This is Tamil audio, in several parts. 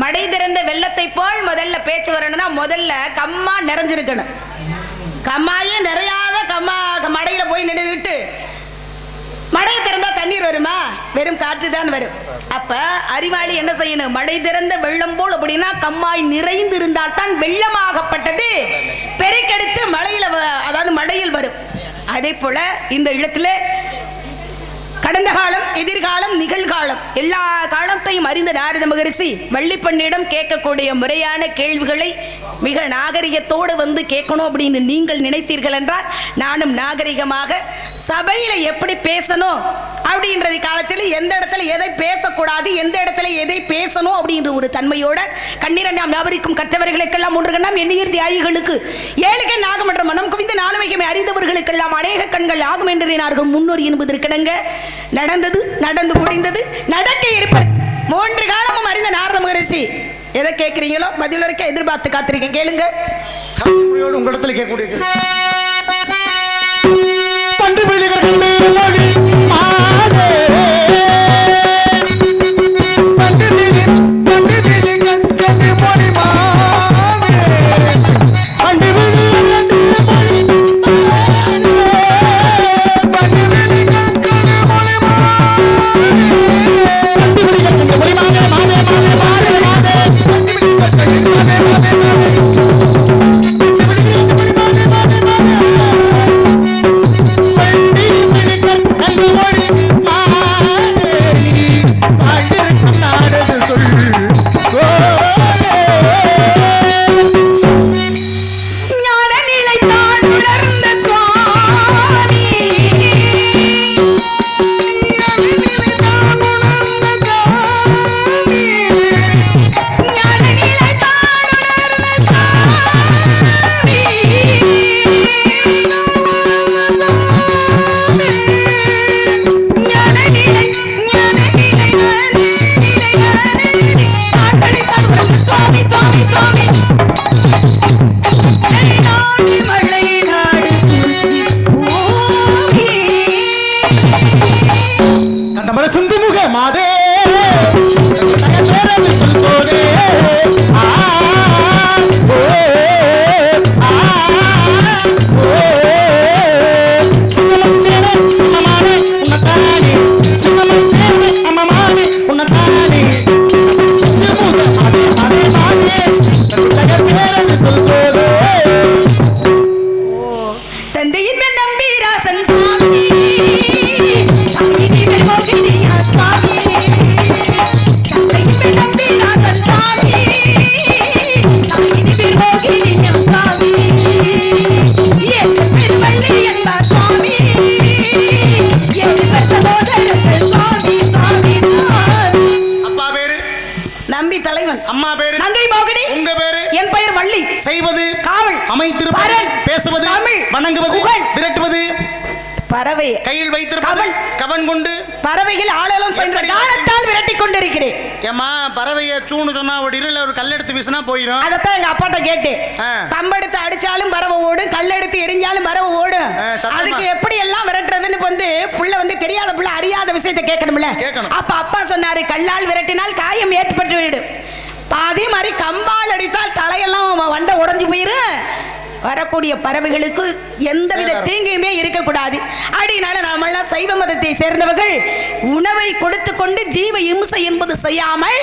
மடை திறந்த வெள்ளத்தை போல் முதல்ல பேச்சு வரணும்னா முதல்ல கம்மா நிறைஞ்சிருக்கணும். கம்மாயே நிறையாத கம்மா மடையில போய் நின்றுக்கிட்டு மடை திறந்தா தண்ணீர் வருமா? வெறும் காற்று தான் வரும். அப்ப அறிவாளி என்ன செய்யணும்? மடை திறந்த வெள்ளம் போல் அப்படின்னா கம்மாய் நிறைந்து இருந்தால் தான் வெள்ளமாகப்பட்டது பெருக்கெடுத்து மழையில அதாவது மடையில் வரும். அதே போல இந்த இடத்துல கடந்த காலம், எதிர்காலம், நிகழ்காலம் எல்லா காலத்தையும் அறிந்த நாரத மகரிஷி வள்ளிப்பண்ணிடம் கேட்கக்கூடிய முறையான கேள்விகளை மிக நாகரிகத்தோடு வந்து கேட்கணும் அப்படின்னு நீங்கள் நினைத்தீர்கள் என்றால் நானும் நாகரிகமாக சபையில் எப்படி பேசணும் அப்படின்றது காலத்தில் எந்த இடத்துல எதை பேசக்கூடாது, எந்த இடத்துல எதை பேசணும் அப்படின்ற ஒரு தன்மையோட கண்ணீரண்டாம் வியாபரிக்கும் கற்றவர்களுக்கெல்லாம் ஒன்றுகண்ணாம் எண்ணீர் தியாகிகளுக்கு ஏழுகண் ஆகும் என்ற மனம் குவிந்து நானுமைக்குமே அறிந்தவர்களுக்கெல்லாம் அநேக கண்கள் ஆகும் என்றார்கள். முன்னோர் என்பதற்கிடங்க நடந்தது, நடந்து முடிந்தது, நடக்க இருப்பது 3 காலமும் அறிந்த நாரத மகரிஷி எதை கேட்கிறீங்களோ பதில் வரைக்கும் எதிர்பார்த்து காத்திருக்கேன். கேளுங்க. உங்களிடத்துல கேட்கக்கூடிய செய்வது காவல், அமைத்திருப்பது, பேசுவது, வணங்குவது, விரட்டுவது, பறவை கையில் வைத்திருப்பது, கவன் கொண்டு பறவைகள் ஆளலும் சென்ற காலத்தால் விரட்டி கொண்டிருக்கிறேன். ஏமா பறவையை சூணு சொன்னா ஓடிரும், ஒரு கல்லெடுத்து வீசினா போயிடும். அதைத்தான் எங்க அப்பாட்ட கேட்டேன். கம்பெடுத்து அடிச்சாலும் பறவை ஓடும், கல்லெடுத்து எரிஞ்சாலும் பறவை ஓடும். அதுக்கு எப்படி எல்லாம் விரட்டுறதுன்னு வந்து புள்ள வந்து தெரியாத புள்ள அறியாத விஷயத்தை கேட்கணும்ல. அப்ப அப்பா சொன்னாரு, கல்லால் விரட்டினால் காயம் ஏற்பட்டு விடும். அதே மாதிரி கம்பால் அடித்தால் தலையெல்லாம் வண்டை உடஞ்சு போயிரு. வரக்கூடிய பறவைகளுக்கு எந்தவித தீங்குமே இருக்கக்கூடாது. அப்படினால நாமெல்லாம் சைவ மதத்தை சேர்ந்தவர்கள் உணவை கொடுத்து கொண்டு ஜீவ இம்சை என்பது செய்யாமல்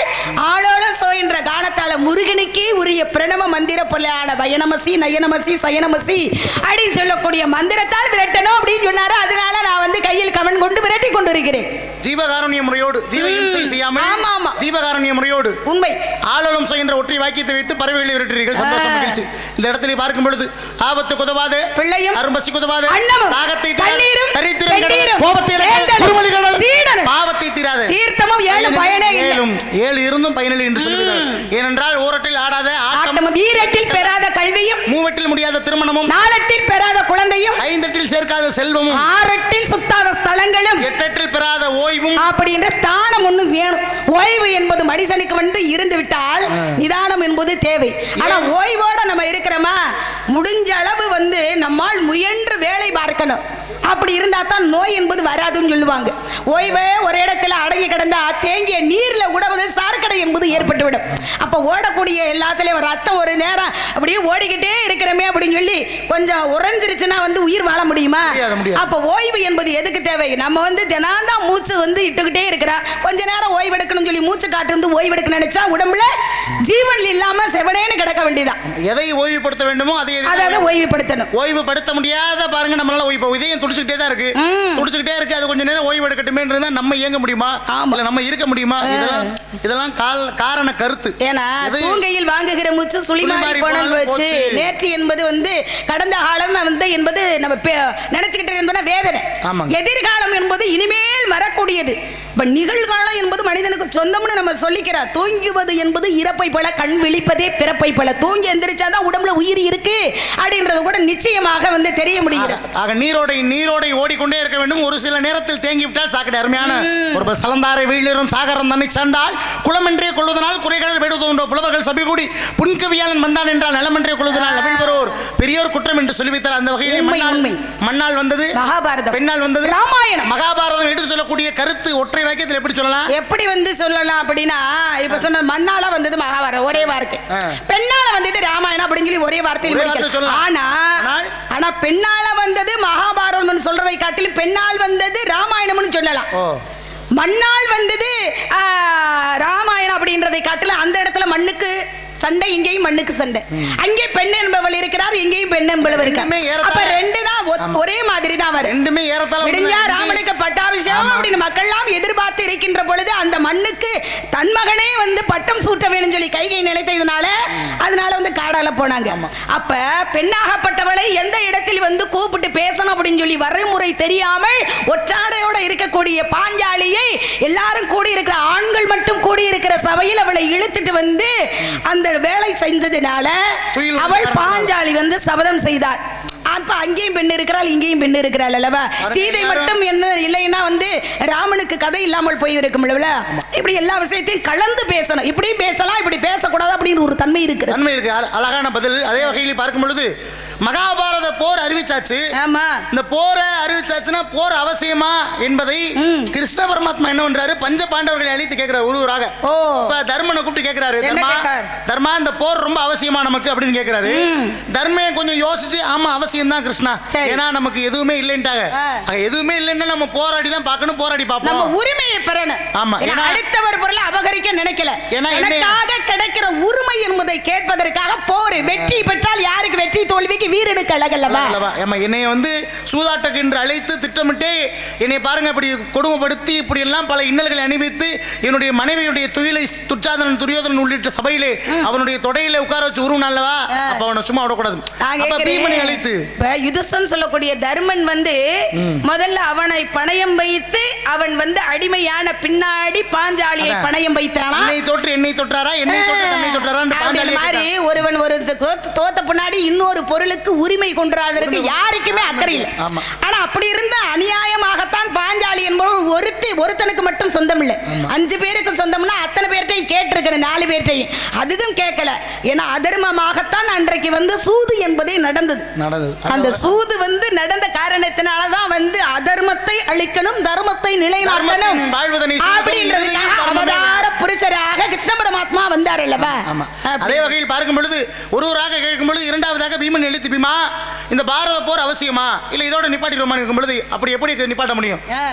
ஆளோளம் சோயின்ற காலத்தால முருகனுக்கே உரிய பிரணவ மந்திர பொருளான பயனமசி நயனமசி சயனமசி அப்படின்னு சொல்லக்கூடிய மந்திரத்தால் விரட்டணும் அப்படின்னு சொன்னாரு. அதனால நான் வந்து கையில் கவன் கொண்டு விரட்டி கொண்டு இருக்கிறேன். ஜீவகாருண்ய முறையோடு, ஜீவ இம்சை செய்யாமல். ஆமா ஆமா, ஜீவகாருண்ய முறையோடு உண்மை. ஆளோளம் சோயின்ற ஒற்றை வாக்கியத்தை வைத்து பறவைகளை விரட்டுறீர்கள். சந்தோஷம், மகிழ்ச்சி. இந்த இடத்துல பார்க்கும் பொழுது ஆபத்து குதவாது, பிள்ளையும் அரும்பசி குதவாது, நாகத்தை தண்ணீரும் தரித்திரங்கள் கோபத்தை குருமலிகள் சீடனும் பாவத்தை தீராத தீர்த்தமும் ஏழு பயனே ஏழும் ஏழு இருந்தும் பயனில்லை என்று சொல்கிறார். ஏனென்றால் ஓரட்டில் ஆடாத ஆட்டமும், ஈரட்டில் பெறாத கல்வியும், மூவட்டில் முடியாத திருமணமும், நாலட்டில் பெறாத குழந்தையும், ஐந்தட்டில் சேர்க்காத செல்வமும், ஆறட்டில் சுத்தாத ஸ்தலங்களும், எட்டட்டில் பெறாத ஓய்வும் அப்படின்ற தானம் ஒண்ணு வேணும். ஓய்வு என்பது மனுஷனுக்கு வந்து இருந்து விட்டால் நிதானம் என்பது தேவை. ஆனா ஓய்வோட நம்ம இருக்கிறோமா? முடிஞ்ச அளவு வந்து நம்மால் முயன்று வேலை பார்க்கணும். அப்படி இருந்தா தான் நோய் என்பது வராதுன்னு சொல்லுவாங்க. ஓய்வே ஒரு இடத்துல அடங்கி கிடந்தா தேங்கிய நீர்ல கூட சார்கடை என்பது ஏற்பட்டுவிடும். அப்ப ஓடக்கூடிய எல்லாத்துலயும் ரத்தம் ஒரு நேரம் அப்படியே ஓடிக்கிட்டே இருக்கிறமே அப்படின்னு சொல்லி கொஞ்சம் உறைஞ்சிருச்சுன்னா உயிர் வாழ முடியுமா? அப்ப ஓய்வு என்பது எதுக்கு தேவை? நம்ம தினாந்தான் மூச்சு இட்டுக்கிட்டே இருக்கிறோம். கொஞ்ச நேரம் ஓய்வு எடுக்கணும்னு சொல்லி மூச்சு காட்டு ஓய்வு எடுக்க நினைச்சா உடம்புல ஜீவன் இல்லாம செவனேன்னு கிடக்க வேண்டியதான். எதை ஓய்வுபடுத்த வேண்டுமோ அதை ஓய்வுபடுத்தணும். ஓய்வுபடுத்த முடியாத பாருங்க, நம்மளால இதயம் துடிச்சுக்கிட்டே தான் இருக்கு, துடிச்சுக்கிட்டே இருக்கு. அது கொஞ்ச நேரம் ஓய்வு எடுக்கட்டுமே நம்ம இயங்க முடியுமா? இல்ல நம்ம இருக்க முடியுமா? இதெல்லாம் காரண கருத்து. ஏன்னா தூங்கையில் வாங்குகிற மூச்சு சுழிமாறி போனல் வச்சு நேற்று என்பது கடந்த காலம் என்பது நம்ம நினைச்சுக்கிட்டு இருந்தோம்னா வேதனை. எதிர்காலம் என்பது இனிமேல் வரக்கூடியது. இப்ப நிகழ்காலம் என்பது மனிதனுக்கு சொந்தம்னு நம்ம சொல்லிக்கிறோம். தூங்குவது என்பது இறப்பை போல, கண் விழிப்பதே பிறப்பை போல. தூங்கி எந்திரிச்சாதான் உடம்புல உயிர் இருக்கு அப்படின்றது கூட நிச்சயமாக தெரிய முடிகிறது. ஆக நீரோடை ஓடிக்கொண்டே இருக்க வேண்டும். ஒரு சில நேரத்தில் தேங்கி விட்டால் சாக்கடை. அருமையான ஒரு சலந்தாரை வீழிரும் சாகரம் தன்னை சார்ந்தால் குளமென்றே கொள்வதனால் குறைகள் வேடுவதோ புலவர்கள் சபை கூடி புன்கவியாளன் வந்தான் என்றால் நலமென்றே கொள்வதனால் அவிழ்வரோர் பெரியோர் குற்றம் என்று சொல்லிவித்தார். அந்த வகையில் மண்ணால் வந்தது மகாபாரதம், பெண்ணால் வந்தது ராமாயணம். மகாபாரதம் எடுத்து சொல்லக்கூடிய கருத்து ஒற்றை வாக்கியத்தில் எப்படி சொல்லலாம்? எப்படி சொல்லலாம் அப்படின்னா, இப்ப சொன்ன மண்ணால வந்தது மகாபாரதம் ஒரே வார்த்தை, பெண்ணால வந்தது ராமாயணம் அப்படின்னு சொல்லி ஒரே வார்த்தையில் சொல்லலாம். ஆனா பெண்ணால வந்தது மகாபாரதம் சொல்றதை காட்டிலும் பெண்ணால் வந்தது ராமாயணம்னு சொல்லலாம். மண்ணால் வந்தது ராமாயணம் அப்படின்றதை காட்டிலும் அந்த இடத்துல மண்ணுக்கு சண்டை, இங்கேயும் மண்ணுக்கு சண்டை. அங்கே பெண் என்பவள் இருக்கிறார், இங்கேயும் பெண் என்பவள் இருக்கிறார். அப்ப ரெண்டு தான் ஒரே மாதிரி தான் வரும். ரெண்டுமே ஏறத்தாழ விடிஞ்சா ராமனுக்கு பட்டாபிஷேகம் அப்படின்னு மக்கள்லாம் எதிர்பார்த்து இருக்கின்ற பொழுது அந்த மண்ணுக்கு தன் மகனே பட்டம் சூட்ட வேணும்னு சொல்லி கைகை நிலைத்ததுனால அதனால காடால போனாங்க. அப்ப பெண்ணாகப்பட்டவளை எந்த இடத்தில் கூப்பிட்டு பேசணும் அப்படின்னு சொல்லி வரைமுறை தெரியாமல் ஒற்றாடையோட இருக்கக்கூடிய பாஞ்சாலியை எல்லாரும் கூடி இருக்கிற ஆண்கள் மட்டும் கூடி இருக்கிற சபையில் அவளை இழுத்துட்டு அந்த வேலை செஞ்சதுனால அவள் பாஞ்சாலி சபதம் செய்தாள். அப்ப அங்கேயும் பெண் இருக்கிறாள், இங்கேயும் பெண் இருக்கிறாள் அல்லவா? சீதை மட்டும் என்ன இல்லைன்னா ராமனுக்கு கதை இல்லாமல் போய் இருக்கும். இப்படி எல்லா விஷயத்தையும் கலந்து பேசணும். இப்படியும் பேசலாம், இப்படி பேசக்கூடாது அப்படின்னு ஒரு தன்மை இருக்கு. அழகான பதில். அதே வகையில் பார்க்கும் பொழுது மகாபாரத போர் அறிவிச்சாச்சு. இந்த போரை அறிவிச்சாச்சுன்னா போர் அவசியமா என்பதை கிருஷ்ண பரமாத்மா என்ன பண்றாரு? பஞ்ச பாண்டவர்களை அழைத்து கேட்கிறார் ஒருவராக. தர்மனை கூப்பிட்டு கேட்கிறாரு, தர்மா இந்த போர் ரொம்ப அவசியமா நமக்கு அப்படின்னு கேட்கிறாரு. தர்மே கொஞ்சம் யோசிச்சு ஆமா அவசியம் தான் கிருஷ்ணா, ஏன்னா நமக்கு எதுவுமே இல்லைன்ட்டாங்க. எதுவுமே இல்லைன்னா நம்ம போராடி தான் பார்க்கணும், போராடி பார்ப்போம், நம்ம உரிமையை பெறணும். ஆமா, அடுத்தவர் பொருளை அபகரிக்க நினைக்கல. எனக்காக கிடைக்கிற உரிமை என்பதை கேட்பதற்காக போர். வெற்றி பெற்றால் யாருக்கு வெற்றி, தோல்விக்கு வீரனுக்கு அழகல்லவா? என்னை சூதாட்டக்கு என்று அழைத்து திட்டமிட்டு என்னை பாருங்க இப்படி கொடுமைப்படுத்தி இப்படி எல்லாம் பல இன்னல்களை அணிவித்து என்னுடைய மனைவியுடைய துயிலை துச்சாதனன் துரியோதனன் உள்ளிட்ட சபையிலே அவனுடைய தொடையில உட்கார வச்சு உருவம் அல்லவா? அப்ப அவனை சும்மா விடக்கூடாது. பீமனை அழைத்து யுதிஷ்டன் சொல்லக்கூடிய தர்மன் முதல்ல அவனை பணயம் வைத்து அவன் அடிமையான பின்னாடி பாஞ்சாலியை பணயம் வைத்தானா? என்னை தொட்டாரா, என்னை தொட்டு தன்னை தொட்டாரா மாதிரி ஒருவன் ஒரு தோத்த பின்னாடி இன்னொரு பொருளுக்கு உரிமை கொண்டுறாதற்கு யாருக்குமே அக்கறை இல்லை. ஆனா அப்படி இருந்த அநியாயமாகத்தான் பாஞ்சாலி என்பவன் ஒருத்தனுக்கு மட்டும் சொந்தம் இல்லை. 5 பேருக்கு சொந்தம்னா அத்தனை பேர்ட்டையும் கேட்டிருக்கணும், 4 பேர்ட்டையும். அதுக்கும் கேட்கல. ஏன்னா அதர்மமாகத்தான் அன்றைக்கு சூது என்பதே நடந்தது. அந்த சூது நடந்த காரணத்தினாலதான் அதர்மத்தை அழிக்கணும், தர்மத்தை நிலைநாட்டணும் அப்படின்றதுக்காக அவதார புருஷராக கிருஷ்ண பரமாத்மா வந்தார் அல்லவா? அதே வகையில் பார்க்கும் பொழுது ஒருவராக கேட்கும் பொழுது இரண்டாவதாக பீமன் எழுத்து, பீமா இந்த பாரத போர் அவசியமா இல்ல இதோட நிப்பாட்டிடுவோமா இருக்கும் பொழுது அப்படி எப்படி நிப்பாட்ட முடியும்?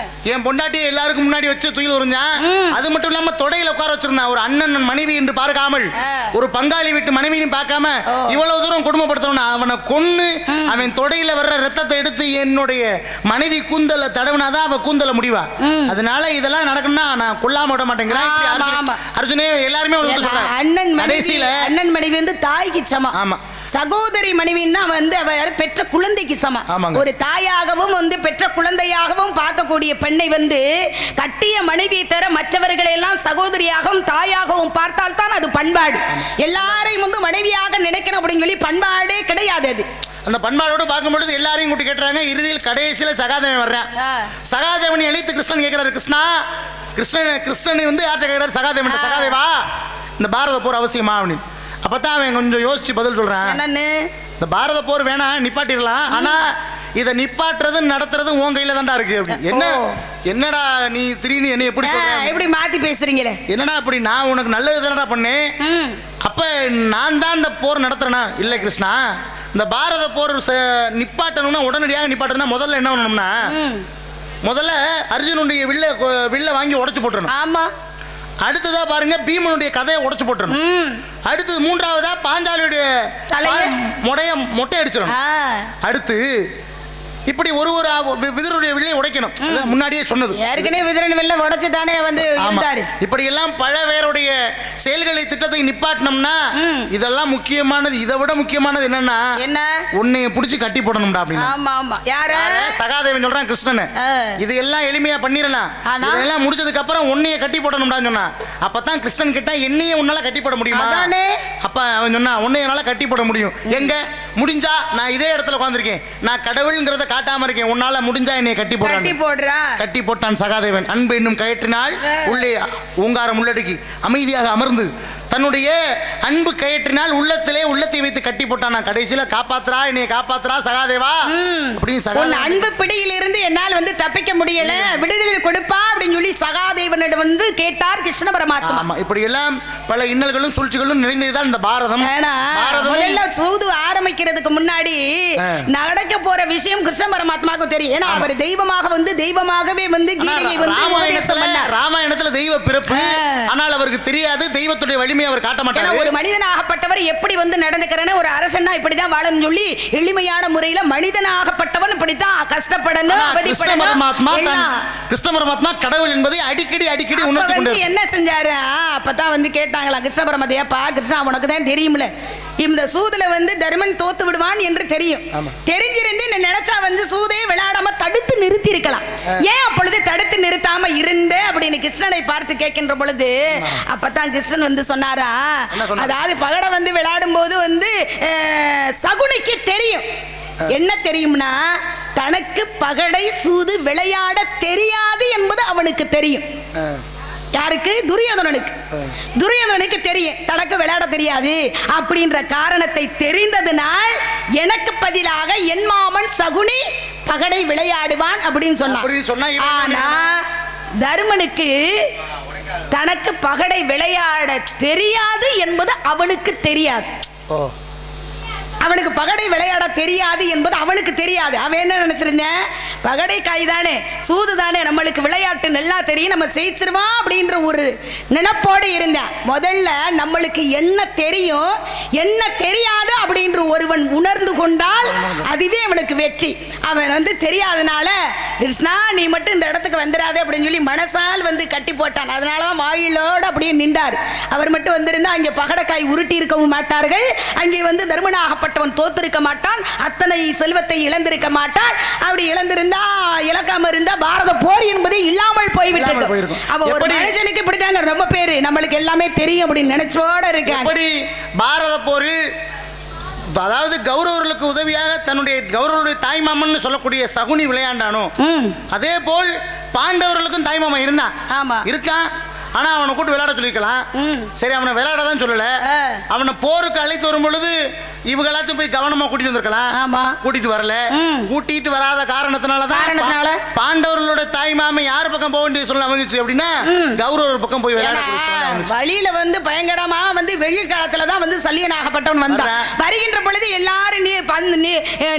என் பொண்டாட்டி எல்லாருக்கும் முன்னாடி வச்சு துயில் உறிஞ்சான். அது மட்டும் இல்லாம தொடையில உட்கார வச்சிருந்தான். ஒரு அண்ணன் மனைவி என்று பார்க்காமல், ஒரு பங்காளி வீட்டு மனைவியும் பார்க்காம இவ்வளவு தூரம் குடும்பப்படுத்தணும். அவனை கொன்னு அவன் தொடையில வர்ற ரத்தத்தை எடுத்து என்னுடைய மனைவி கூந்தல தடவினாதான் அவன் கூந்தல முடிவா. அதனால இதெல்லாம் நடக்கணும்னா நான் கொல்லாம விட மாட்டேங்கிறேன். அர்ஜுனே எல்லாருமே அண்ணன் மனைவி தாய்க்கு சமம். ஆமா, சகோதரி மனைவின்னா அவர் பெற்ற குழந்தைக்கு சமம். ஒரு தாயாகவும் பெற்ற குழந்தையாகவும் பார்க்கக்கூடிய பெண்ணை கட்டிய மனைவியை தர மற்றவர்களை எல்லாம் சகோதரியாகவும் தாயாகவும் பார்த்தால் தான் அது பண்பாடு. எல்லாரையும் மனைவியாக நினைக்கணும் அப்படின்னு சொல்லி பண்பாடே கிடையாது. அது அந்த பண்பாடோடு பார்க்கும்பொழுது எல்லாரையும் கூட்டி கேட்டுறாங்க. இறுதியில் கடைசியில சகாதேவன் வர்றான். சகாதேவனை அழைத்து கிருஷ்ணன் கேட்கிறாரு, கிருஷ்ணா கிருஷ்ணனை யார்கிட்ட கேட்கிறாரு? சகாதேவன். சகாதேவா இந்த பாரத போர் அவசியமா அப்படின்னு. அப்பதான் அவன் கொஞ்சம் யோசிச்சு பதில் சொல்றான். இந்த பாரத போர் வேணா நிப்பாட்டிடலாம், ஆனா இதை நிப்பாட்டுறதும் நடத்துறதும் உன் கையில தான்டா இருக்கு அப்படி. என்ன என்னடா நீ திடீர்னு என்ன எப்படி மாத்தி பேசுறீங்களே? என்னடா அப்படி? நான் உனக்கு நல்லது தானடா பண்ணேன். அப்ப நான் தான் இந்த போர் நடத்துறேனா? இல்லை கிருஷ்ணா, இந்த பாரத போர் நிப்பாட்டணும்னா, உடனடியாக நிப்பாட்டணும்னா முதல்ல என்ன பண்ணணும்னா, முதல்ல அர்ஜுனுடைய வில்ல வாங்கி உடைச்சு போட்டுறணும். ஆமா. அடுத்ததா பாருங்க பீமனுடைய கதையை உடைச்சு போட்டுறணும். அடுத்தது மூன்றாவதா பாஞ்சாலியுடைய மொட்டை அடிச்சிடணும். அடுத்து இப்படி ஒரு விதிரனுடைய வில்லை உடைக்கணும். முன்னாடியே சொன்னது. ஏற்கனவே விதிரன் வில்ல உடைச்சு தானே வந்து இருந்தாரு. இப்படி எல்லாம் பல பேருடைய செயல்களை திட்டத்தை நிப்பாட்டணும்னா இதெல்லாம் முக்கியமானது. இதை விட முக்கியமானது என்னன்னா, என்ன உன்னைய புடிச்சு கட்டி போடணும்டா அப்படின்னு. ஆமா ஆமா. யார? சகாதேவன் சொல்றான் கிருஷ்ணன். இது எல்லாம் எளிமையா பண்ணிரலாம். இதெல்லாம் முடிச்சதுக்கு அப்புறம் உன்னைய கட்டி போடணும்டான்னு சொன்னா. அப்பதான் கிருஷ்ணன் கிட்ட என்னைய உன்னால கட்டி போட முடியுமா? அப்ப அவன் சொன்னா உன்னையனால கட்டி போட முடியும். எங்க முடிஞ்சா நான் இதே இடத்துல உட்கார்ந்திருக்கேன், நான் கடவுள்ங்கிறத காட்டாம இருக்கேன், உன்னால முடிஞ்சா என்னைய கட்டி போட்டான் சகாதேவன். அன்பு என்னும் கயிற்றினால் உள்ளே ஓங்காரம் உள்ளடக்கி அமைதியாக அமர்ந்து தன்னுடைய அன்பு கயிற்றினால் உள்ளத்தை வைத்து கட்டி போட்டான். கடைசியில காப்பாத்துறா, என்னைய காப்பாத்துறா சகாதேவா அப்படின்னு அன்பு பிடியில் இருந்து என்னால் வந்து தப்பிக்க முடியல, விடுதலை கொடுப்பா அப்படின்னு சொல்லி சகாதேவனிடம் வந்து கேட்டார் கிருஷ்ண பரமாத்மா. இப்படி எல்லாம் பல இன்னல்களும் சூழ்ச்சிகளும் நிறைந்ததுதான் இந்த பாரதம். முதல்ல சூது ஆரம்பிக்கிறதுக்கு முன்னாடி நடக்க போற விஷயம் கிருஷ்ண பரமாத்மாவுக்கு தெரியும். ஏன்னா அவர் தெய்வமாக வந்து தெய்வமாகவே வந்து கீதையை வந்து ராமாயணத்துல தெய்வ பிறப்பு, ஆனால் அவருக்கு தெரியாது தெய்வத்துடைய வலிமை அவர் காட்ட மாட்டார். ஒரு மனிதனாகப்பட்டவர் எப்படி வந்து நடந்துக்கிறேன்னு, ஒரு அரசனா இப்படிதான் வாழணும்னு சொல்லி எளிமையான முறையில மனிதனாகப்பட்டவன் இப்படித்தான் கஷ்டப்படணும், அவதிப்படணும். கிருஷ்ண பரமாத்மா கடவுள் என்பதை அடிக்கடி உணர்த்தி கொண்டு என்ன செஞ்சாரு? அப்பதான் வந்து கேட்டாங்களா கிருஷ்ண பரமாத்மா, ஏப்பா கிருஷ்ணா உனக்கு தான் தெரியும்ல இந்த சூதுல வந்து தர்மன் தோத்து விடுவான் என்று தெரியும். தெரிஞ்சிருந்து நினைச்சா வந்து சூதே விளையாடாம தடுத்து நிறுத்தி இருக்கலாம். ஏன் அப்பொழுது தடுத்து நிறுத்தாம இருந்த அப்படின்னு கிருஷ்ணனை பார்த்து கேட்கின்ற பொழுது அப்பதான் கிருஷ்ணன் வந்து சொன்னாரா, அதாவது பகடை வந்து விளையாடும் போது வந்து சகுனிக்கு தெரியும். என்ன தெரியும்னா, தனக்கு பகடை சூது விளையாட தெரியாது என்பது அவனுக்கு தெரியும். யாருக்கு? துரியோதனனுக்கு தெரியும் தனக்கு விளையாட தெரியாது அப்படின்ற காரணத்தை தெரிந்ததுனால் எனக்கு பதிலாக என் மாமன் சகுனி பகடை விளையாடுவான் அப்படின்னு சொன்னான். ஆனா தர்மனுக்கு தனக்கு பகடை விளையாட தெரியாது என்பது அவனுக்கு தெரியாது. அவனுக்கு பகடை விளையாட தெரியாது என்பது அவனுக்கு தெரியாது. அவன் என்ன நினைச்சிருந்தேன், பகடை காய் தானே, சூது தானே, நம்மளுக்கு விளையாட்டு நல்லா தெரியும், நம்ம ஜெயிச்சிருவான் அப்படின்ற ஒரு நினைப்போடு இருந்தேன். முதல்ல நம்மளுக்கு என்ன தெரியும் என்ன தெரியாது அப்படின்ற ஒருவன் உணர்ந்து கொண்டால் அதுவே அவனுக்கு வெற்றி. அவன் வந்து தெரியாதனால கிருஷ்ணா நீ மட்டும் இந்த இடத்துக்கு வந்துடாதே அப்படின்னு சொல்லி மனசால் வந்து கட்டி போட்டான். அதனாலதான் வாயிலோடு அப்படியே நின்றார். அவர் மட்டும் வந்திருந்தா அங்கே பகடைக்காய் உருட்டி இருக்கவும் மாட்டார்கள், அங்கே வந்து தர்மனாகப்பட்டவன் தோத்திருக்க மாட்டான், அத்தனை செல்வத்தை இழந்திருக்க மாட்டான். அப்படி இழந்திருந்தா இழக்காம இருந்தா பாரத போர் என்பது இல்லாமல் போய்விட்டது. அப்ப ஒரு மனுஷனுக்கு இப்படிதாங்க ரொம்ப பேரு நம்மளுக்கு எல்லாமே தெரியும் அப்படின்னு நினைச்சோட இருக்காங்க. பாரத போரில் அதாவது கௌரவர்களுக்கு உதவியாக தன்னுடைய கௌரவருடைய தாய்மாமன் சொல்லக்கூடிய சகுனி விளையாண்டானோ அதே போல் பாண்டவர்களுக்கும் தாய்மாமன் இருந்தான் இருக்கான். ஆனா அவனை கூட்டு விளையாட சொல்லிருக்கலாம். சரி அவனை விளையாடதான் சொல்லல, அவனை போருக்கு அழைத்து வரும் பொழுது இவங்களாச்சும் போய் கவனமா கூட்டிட்டு வந்திருக்கலாம். கூட்டிட்டு வரல. கூட்டிட்டு வராத காரணத்தினாலதான் பாண்டவர்களோட தாய் மாமன் யார் பக்கம் போக வேண்டிய சொல்ல அமைஞ்சிச்சு அப்படின்னா கௌரவர் பக்கம் போய் விளையாட. வழியில வந்து பயங்கரமா வந்து வெயில் காலத்துலதான் வந்து சல்லியனாகப்பட்டவன் வந்தான். வருகின்ற பொழுது எல்லாரும்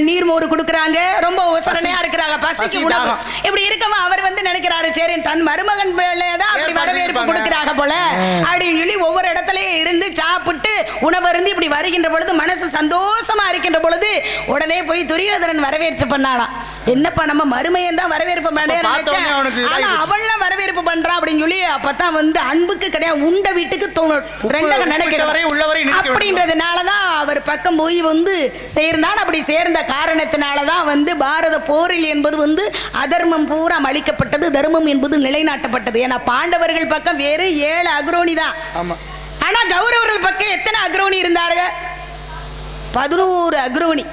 நீர்மோறு கொடுக்கறாங்க, ரொம்ப உசரணையா இருக்கிறாங்க, பசிக்கு உணவு இப்படி இருக்கவும் அவர் வந்து நினைக்கிறாரு சரி தன் மருமகன் தான் அப்படி வரவேற்பு கொடுக்கிறாங்க போல அப்படின்னு சொல்லி ஒவ்வொரு இடத்துலயே இருந்து சாப்பிட்டு உணவருந்து இப்படி வருகின்ற பொழுது மனசு சந்தோஷமா இருக்கின்ற பொழுது உடனே போய் துரியோதனன் வரவேற்பு பண்ணாலாம். என்னப்பா நம்ம மருமையன் தான் வரவேற்பு பண்ண அவள்லாம் வரவேற்பு பண்றான் அப்படின்னு சொல்லி அப்பதான் வந்து அன்புக்கு கிடையாது உண்ட வீட்டுக்கு நினைக்கிறேன் அப்படின்றதுனாலதான் அவர் பக்கம் போய் வந்து சேர்ந்தான். அப்படி சேர்ந்த காரணத்தினாலதான் வந்து பாரத போரில் என்பது வந்து அதர்மம் பூரா அழிக்கப்பட்டது, தர்மம் என்பது நிலைநாட்டப்பட்டது. ஏன்னா பாண்டவர்கள் பக்கம் வேறு 7 அக்ரோனி தான். ஆனா கௌரவர்கள் பக்கம் எத்தனை அக்ரோனி இருந்தார்கள்? 11 அக்ரோனி.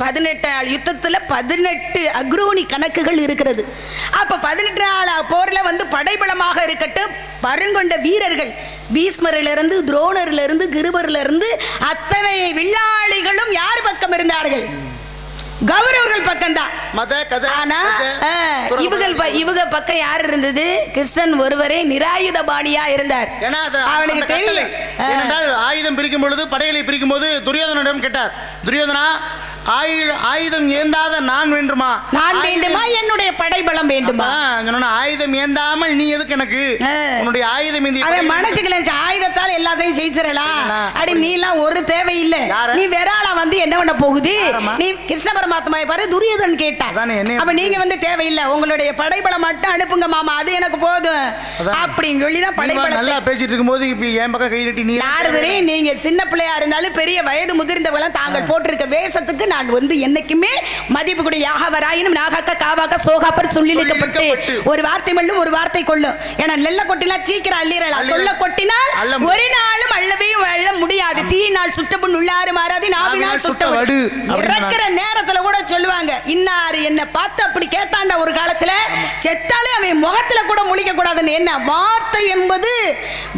18 நாள் யுத்தத்தில் 18 அக்ரோனி கணக்குகள் இருக்கிறது. அப்ப 18 நாள் போர்ல வந்து படைபலமாக இருக்கட்டும் பருங்கொண்ட வீரர்கள் பீஷ்மரிலிருந்து துரோணரிலிருந்து கிருபரிலிருந்து அத்தனை வில்லாளிகளும் யார் பக்கம் இருந்தார்கள்? கௌரவர்கள் பக்கம் தான் மத கதை. ஆனா இவங்க பக்கம் யார் இருந்தது? கிருஷ்ணன் ஒருவரே நிராயுதபாணியா இருந்தார். அவனுக்கு தெரியும். ஆயுதம் பிரிக்கும் பொழுது, படைகளை பிரிக்கும் போது துரியோதனிடம் கேட்டார், துரியோதனா ஆயுதம் ஏந்தாத நான் வேண்டுமா, என்னுடைய படைபலம் வேண்டுமா? ஆயுதம் ஏந்தாமல் நீ எதுக்கு எனக்கு உன்னுடைய ஆயுதம் ஏந்தி? அவன் மனசுக்குள்ள ஆயுதத்தால் எல்லாத்தையும் செய்யறலாம். அடி நீ எல்லாம் ஒரு தேவையில்லை, நீ வெறாளா வந்து என்ன பண்ண போகுது? நீ கிருஷ்ண பரமாத்மாவை பாரு, துரியோதன் கேட்டான். அப்ப நீங்க வந்து தேவையில்லை, உங்களுடைய படைபலம் மட்டும் அனுப்புங்க மாமா, அது எனக்கு போதும் அப்படின்னு சொல்லிதான் படைபலம். நல்லா பேசிட்டு இருக்கும்போது இப்ப என் பக்கம் கை நீட்டி நீ யாரு? நீங்க சின்ன பிள்ளையா இருந்தாலும் பெரிய வயது முதிர்ந்தவங்களும் தாங்கள் போட்டிருக்க வேஷத்துக்கு நான் வந்து என்னைக்குமே மதிப்பு கூட யாகவராயினும் நாகாக்க காவாக்க சோகாப்பர் சொல்லி நிற்கப்பட்டு ஒரு வார்த்தை மல்லும் ஒரு வார்த்தை கொள்ளும். ஏன்னா நெல்ல கொட்டினா சீக்கிரம் அள்ளிரலாம், சொல்ல கொட்டினால் ஒரு நாளும் அள்ளவையும் அள்ள முடியாது. தீயினால் சுட்டபுண் உள்ளாறு மாறாது, நாவினால் சுட்டவடு. இறக்குற நேரத்துல கூட சொல்லுவாங்க, இன்னாரு என்ன பார்த்து அப்படி கேட்டாண்ட ஒரு காலத்துல செத்தாலே அவன் முகத்துல கூட முழிக்க கூடாதுன்னு. என்ன வார்த்தை என்பது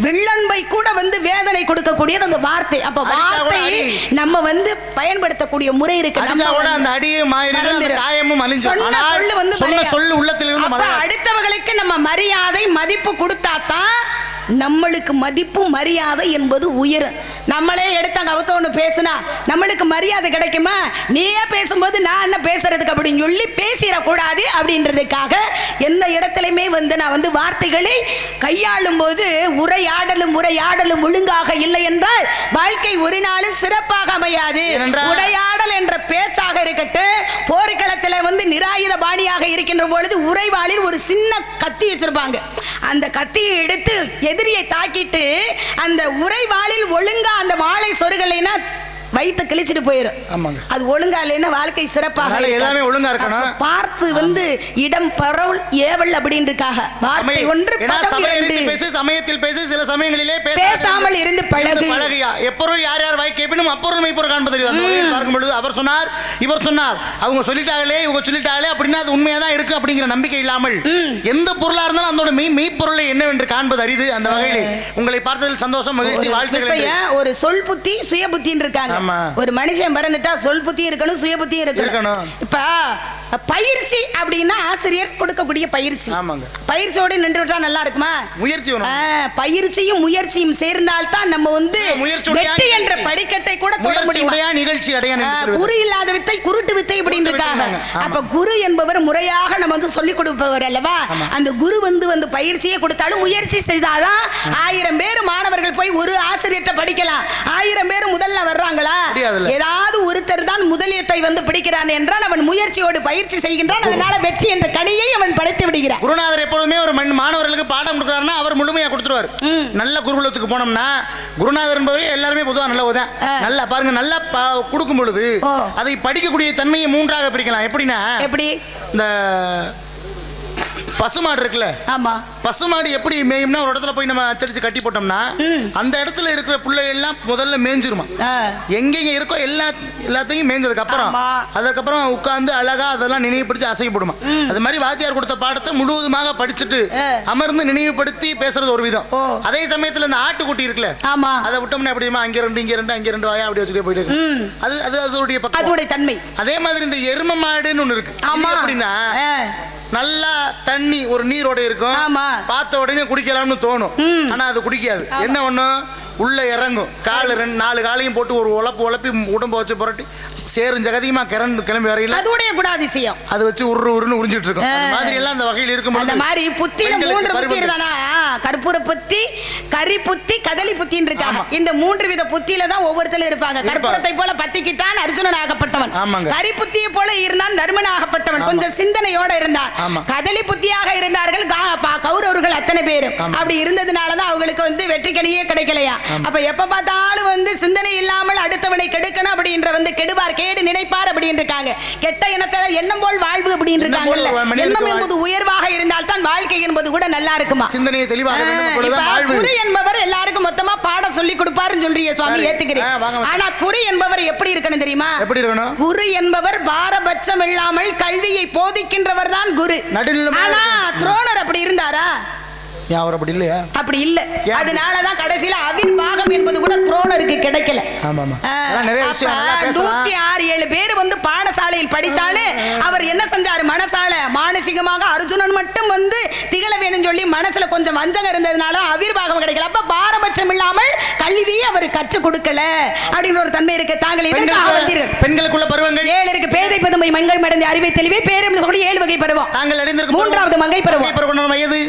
வில்லன்பை கூட வந்து வேதனை கொடுக்கக்கூடியது அந்த வார்த்தை. அப்ப வார்த்தை நம்ம வந்து பயன்படுத்தக்கூடிய முறை இருக்கு. அடுத்தவர்களுக்கு நம்ம மரியாதை மதிப்பு கொடுத்தாதான் நம்மளுக்கு மதிப்பு மரியாதை என்பது உயரும். நம்மளே எடுத்தாங்க அவத்த ஒண்ணு பேசுனா நம்மளுக்கு மரியாதை கிடைக்குமா? நீயே பேசும்போது நான் என்ன பேசுறதுக்கு அப்படின்னு சொல்லி பேசிடக்கூடாது அப்படின்றதுக்காக எந்த இடத்துலையுமே வந்து நான் வந்து வார்த்தைகளை கையாளும் போது உரையாடலும் ஒழுங்காக இல்லை என்றால் வாழ்க்கை ஒரு நாளும் சிறப்பாக அமையாது. உரையாடல் என்ற பேச்சாக இருக்கட்டும், போர்க்களத்தில் வந்து நிராயுத பாணியாக இருக்கின்ற பொழுது உரைவாளில் ஒரு சின்ன கத்தி வச்சிருப்பாங்க. அந்த கத்தியை எடுத்து எதிரியை தாக்கிட்டு அந்த உரைவாளில் ஒழுங்கா அந்த வாளை சொருகலைன்னா வயிற்று கிழிச்சிட்டு போயிடும். அது ஒழுங்கா இல்லைன்னா வாழ்க்கை சிறப்பாக எல்லாமே ஒழுங்கா இருக்கணும். பார்த்து வந்து இடம் பரவல் ஏவல் அப்படின்றதுக்காக வார்த்தை ஒன்று பேசு, சமயத்தில் பேசு, சில சமயங்களிலே பேசாமல் இருந்து பழகியா. எப்பொருள் யார் யார் வாய் கேட்பினும் அப்பொருள் மெய்ப்பொருள் காண்பது. பார்க்கும் பொழுது அவர் சொன்னார், இவர் சொன்னார், அவங்க சொல்லிட்டாங்களே இவங்க சொல்லிட்டாங்களே அப்படின்னா அது உண்மையா தான் இருக்கு அப்படிங்கிற நம்பிக்கை இல்லாமல் எந்த பொருளா இருந்தாலும் அதோட மெய்ப்பொருளை என்னவென்று காண்பது அரிது. அந்த வகையில் உங்களை பார்த்ததில் சந்தோஷம், மகிழ்ச்சி, வாழ்த்துக்கள். ஒரு சொல் புத்தி சுய புத்தின்னு இருக்காங்க. ஒரு மனுஷன் பிறந்துட்டா சொல் புத்தி இருக்கணும், சுய புத்தி இருக்கணும். இப்ப பயிற்சி அப்படின்னா ஆசிரியர் கொடுக்கக்கூடிய பயிற்சி. பயிற்சியோட நின்று விட்டா நல்லா இருக்குமா? முயற்சி, பயிற்சியும் முயற்சியும் சேர்ந்தால்தான் நம்ம வந்து வெற்றி என்ற படிக்கட்டை கூட தொட முடியும். நிகழ்ச்சி குரு இல்லாத வித்தை குருட்டு வித்தை அப்படின்னு இருக்காங்க. அப்ப குரு என்பவர் முறையாக நம்ம வந்து சொல்லிக் கொடுப்பவர் அல்லவா? அந்த குரு வந்து பயிற்சியை கொடுத்தாலும் முயற்சி செய்தாதான் 1000 பேர் மாணவர்கள் போய் ஒரு ஆசிரியர்கிட்ட படிக்கலாம். 1000 பேர் முதல்ல வர்றாங்களா? ஏதாவது ஒருத்தர் தான் முதலியத்தை வந்து பிடிக்கிறான் என்றால் அவன் முயற்சியோடு பயிற்சி செய்கின்றான். அதனால வெற்றி என்ற கனியை அவன் படைத்து விடுகிறான். குருநாதர் எப்பொழுதுமே ஒரு மாணவர்களுக்கு பாடம் கொடுக்கிறாருன்னா அவர் முழுமையா கொடுத்துருவார். நல்ல குருகுலத்துக்கு போனோம்னா குருநாதர் என்பவரே எல்லாருமே பொதுவாக நல்ல உதவி நல்லா பாருங்க, நல்லா கொடுக்கும் பொழுது அதை படிக்கக்கூடிய தன்மையை 3ஆக பிரிக்கலாம். எப்படின்னா, எப்படி இந்த பசுமாடு இருக்குல்ல, ஆமா, பசுமாடு எப்படி மேயும்னா ஒரு இடத்துல போய் நம்ம அச்சடிச்சு கட்டி போட்டோம்னா அந்த இடத்துல இருக்கிற பிள்ளை எல்லாம் முதல்ல மேய்ஞ்சிருமா. எங்கெங்க இருக்கோ எல்லாத்தையும் மேய்ஞ்சதுக்கு அப்புறம் அதுக்கப்புறம் உட்கார்ந்து அழகா அதெல்லாம் நினைவுபடுத்தி அசைப்படுமா. அது மாதிரி வாத்தியார் கொடுத்த பாடத்தை முழுவதுமாக படிச்சுட்டு அமர்ந்து நினைவுபடுத்தி பேசுறது ஒரு விதம். அதே சமயத்துல இந்த ஆட்டுக்குட்டி இருக்குல்ல, அதை விட்டோம்னா எப்படிமா அங்க ரெண்டு வாயா அப்படி வச்சுட்டே போயிட்டு அது அதோடைய அதோடைய தன்மை. அதே மாதிரி இந்த எரும மாடுன்னு ஒண்ணு இருக்கு. அப்படின்னா நல்லா தண்ணி ஒரு நீரோட இருக்கும், பார்த்த உடனே குடிக்கலாம்னு தோணும். ஆனா அது குடிக்காது. என்ன ஒண்ணும் உள்ள இறங்கும், கால் 4 காலையும் போட்டு ஒரு உழப்பி உடம்ப வச்சு புரட்டி சேரும் ஜகதியமா கிளம்பி வரையில அதோடைய குணாதிசயம் அதை வச்சு உருன்னு உறிஞ்சிட்டு இருக்கும். அந்த மாதிரி எல்லாம் அந்த வகையில் இருக்கும். அந்த மாதிரி புத்தியில 3 புத்தி இருந்தானா, கற்பூர புத்தி, கரி புத்தி, கதலி புத்தின்னு இருக்காங்க. இந்த 3 வித புத்தியில தான் ஒவ்வொருத்தரும் இருப்பாங்க. கற்பூரத்தை போல பத்திக்கிட்டான் அர்ஜுனன் ஆகப்பட்டவன், கரி புத்தியை போல இருந்தான் தர்மன் ஆகப்பட்டவன், கொஞ்சம் சிந்தனையோட இருந்தான். கதலி புத்தியாக இருந்தார்கள் கௌரவர்கள் அத்தனை பேரும். அப்படி இருந்ததுனாலதான் அவங்களுக்கு வந்து வெற்றிக்கணியே கிடைக்கலையா. அப்ப எப்ப பார்த்தாலும் வந்து சிந்தனை இல்லாமல் அடுத்தவனை கெடுக்கணும் அப்படின்ற வந்து கெடுவார், கேடு நினைப்பார் அப்படின்னு இருக்காங்க. கெட்ட இனத்தால எண்ணம் போல் வாழ்வு அப்படின்னு இருக்காங்கல்ல. எண்ணம் என்பது உயர்வாக இருந்தால் தான் வாழ்க்கை என்பது கூட நல்லா இருக்குமா. சிந்தனையை தெளிவாக குரு என்பவர் எல்லாருக்கும் மொத்தமா பாடம் சொல்லி கொடுப்பாருன்னு சொல்றீங்க சுவாமி, ஏத்துக்கிறேன். ஆனா குரு என்பவர் எப்படி இருக்கணும் தெரியுமா? எப்படி இருக்கணும்? குரு என்பவர் பாரபட்சம் இல்லாமல் கல்வியை போதிக்கின்றவர் தான் குரு. ஆனா துரோணர் அப்படி இருந்தாரா? அவர் அப்படி இல்லையா? அப்படி இல்ல. அதனாலதான் கடைசியில அவிர்வாகம் என்பது கூட துரோணருக்கு கிடைக்கல. 106-7 பேர் வந்து பாடசாலையில் படித்தாலே அவர் என்ன செஞ்சாரு, மனசால மானசீகமாக அர்ஜுனன் மட்டும் வந்து திகழ வேணும் சொல்லி மனசுல கொஞ்சம் வஞ்சகம் இருந்ததுனால அவிர்வாகம் கிடைக்கல. அப்ப பாரபட்சம் இல்லாமல் கல்வி அவர் கற்றுக் கொடுக்கல அப்படிங்கிற ஒரு தன்மை இருக்கு. தாங்கள் பெண்களுக்குள்ள பருவங்கள் 7 இருக்கு. பேதை பதுமை மங்கை மடந்தை அறிவை தெளிவை பேரும் சொல்லி 7 வகை பருவம். தாங்கள் அறிந்திருக்கும் 3வது மங்கை பருவம். வயது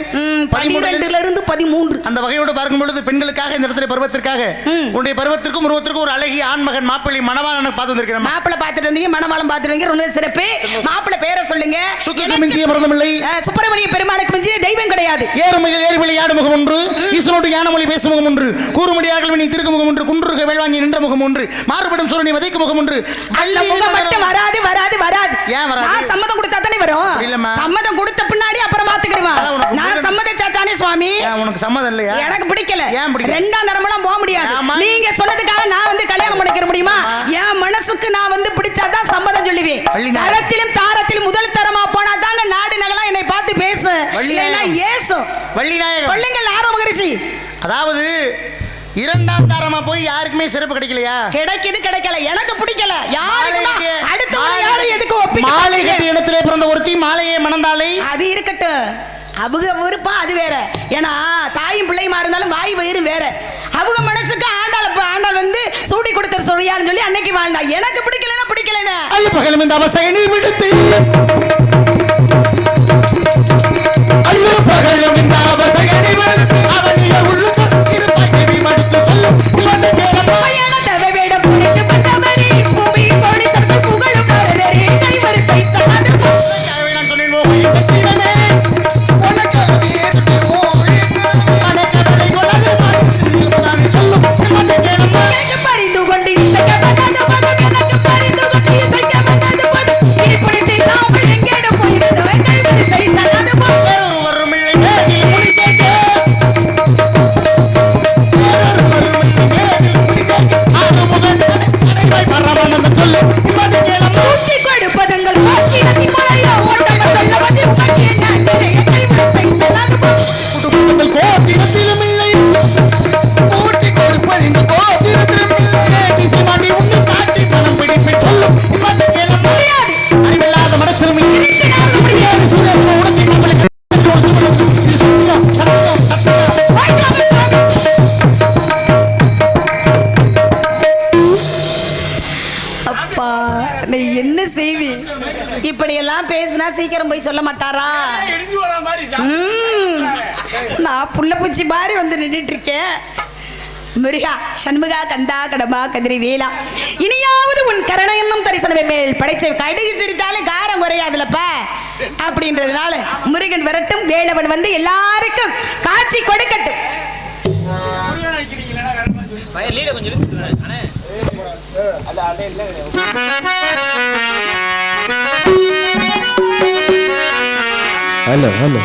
12 13. அந்த வகையோடு பார்க்கும் பொழுது பெண்களுக்காக இந்த இடத்துல பருவத்திற்காக உங்களுடைய பருவத்திற்கும் உருவத்திற்கும் ஒரு அழகிய ஆண்மகன் மாப்பிள்ளை மணவாளனை பார்த்து வந்திருக்கிறேன். மாப்பிள்ளை பார்த்துட்டு வந்தீங்க, மணவாளன் பார்த்துட்டு வந்தீங்க. ரொம்ப சிறப்பு. மாப்பிள்ளை பேரை சொல்லுங்க. சுத்தத்துக்கு மிஞ்சிய மருந்தமில்லை. சுப்பிரமணிய பெருமாளுக்கு மிஞ்சிய தெய்வம் கிடையாது. ஏறுமையில் ஏறுவிலை ஆடு முகம் ஒன்று, ஈசனோடு யானமொழி பேசும் முகம் ஒன்று, கூறுமடியார்கள் நீ திருக்கு முகம் ஒன்று, குன்றுக வேள்வாங்கி நின்ற முகம் ஒன்று, மாறுபடும் சூரனை வதைக்கும் முகம் ஒன்று. அந்த முகம் மட்டும் வராது வராது வராது. ஏன் வராது? நான் சம்மதம் கொடுத்தா தானே வரும். சம்மதம் கொடுத்த பின்னாடி அப்புறம் மாத்துக்கிறேன். நான் சம்மதிச்சா தானே சுவாமி. உனக்கு சம்மதம் இல்லையா? எனக்கு பிடிக்கல. ஏன் பிடிக்கல? 2ஆம் தரமெல்லாம் போக முடியாது. நீங்க சொன்னதுக்காக நான் வந்து கல்யாணம் பண்ணிக்க முடியுமா? என் மனசுக்கு நான் வந்து பிடிச்சாதான் சம்மதம் சொல்லுவேன். தரத்திலும் தாரத்திலும் முதல் தரமா போனா தாங்க நாடு நகலாம் என்னை பார்த்து பேசு. இல்லைன்னா ஏசு. வள்ளிநாயகம் சொல்லுங்கள் ஆரோ மகரிஷி. அதாவது 2ஆம் தரமா போய் யாருக்குமே சிறப்பு கிடைக்கலையா? கிடைக்குது கிடைக்கல. எனக்கு பிடிக்கல. யாருக்கு அடுத்த யாரு எதுக்கு ஒப்பிட்டு மாலை கட்டி இடத்திலே பிறந்த ஒருத்தி மாலையே மணந்தாளை. அது இருக்கட்டும், அவங்க விருப்பா அது வேற. ஏன்னா தாயும் பிள்ளையுமா இருந்தாலும் வாய் வயிறும் வேற. அவங்க மனசுக்கு ஆண்டாள் வந்து சூடி கொடுத்த சொல்லியான்னு சொல்லி அன்னைக்கு வாழ்ந்தா. எனக்கு பிடிக்கலன்னா பிடிக்கல. ஐய பகலும் இந்த அவசகனை விடுத்து, ஐயோ பகலும் இந்த அவசகனை விடுத்து, அவனிய உள்ளுக்கு இருப்பாய் மடுத்து சொல்லும் இவனை கேளப்பா. பயணத்தவை வேட புனைத்து பட்டவரி பூமி கோடி தத்து புகழும் வரதரே கைவரிசை தகாது நான் சொன்னேன் ஓஹோ கத்திவனே உனக்கு ஏது ஓஹோ மனக்கடலை கொலது நான் சொல்லும் இவனை கேளப்பா. எனக்கு பரிந்து கொண்டு இசைக்க வந்தது பதம், எனக்கு பரிந்து கொண்டு இசைக்க வந்தது பதம், இனி புனித்தை நாம் எங்கேட போயிருந்தோ கைவரிசை தகாது ஒருமில்லை மேகில் முடித்தேன் சொல்லு இவனை கேளப்பா. ஊட்டி கொடுப்பதங்கள் பாக்கியத்தி மலையா ஓட்டம சொல்ல வந்து உமக்கு என்ன நிறைய கைவரிசை தகாது குடும்பங்கள் கோத்திரத்திலும் இல்லை, ஊட்டி கொடுப்பது இந்த கோத்திரத்திலும் இல்லை. டிசி மாட்டி உண்டு காட்டி பணம் பிடிப்பை சொல்லும் இவனை கேளப்பா. அறிவில்லாத மனசிலும் முடியாது சூழல் உனக்கு நம்மளுக்கு சத்தியம் சத்தியம் சத்தியம். அப்பா நீ என்ன செய்வி? இப்படி எல்லாம் பேசினா சீக்கிரம் போய் சொல்ல மாட்டாரா? நான் புள்ள பூச்சி மாதிரி வந்து நின்றுட்டு இருக்கேன். முருகா சண்முகா கந்தா கடம்பா கதிரி வேலா இனியாவது உன் கரணம் தரிசனமே மேல் படைச்ச கடுகு சிரித்தாலும் காரம் குறையாதுலப்பா அப்படின்றதுனால முருகன் வரட்டும், வேலவன் வந்து எல்லாருக்கும் காட்சி கொடுக்கட்டும். Hello hello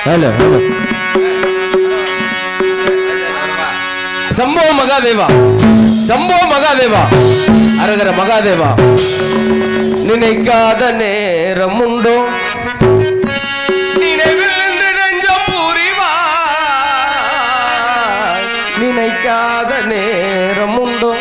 hello hello Shambho Mahadeva, Shambho Mahadeva, அரகர மகாதேவா. நினைக்காத நேரம் உண்டோ, நினைவில் நெஞ்சம் புரிவாய். நினைக்காத நேரம் உண்டோ,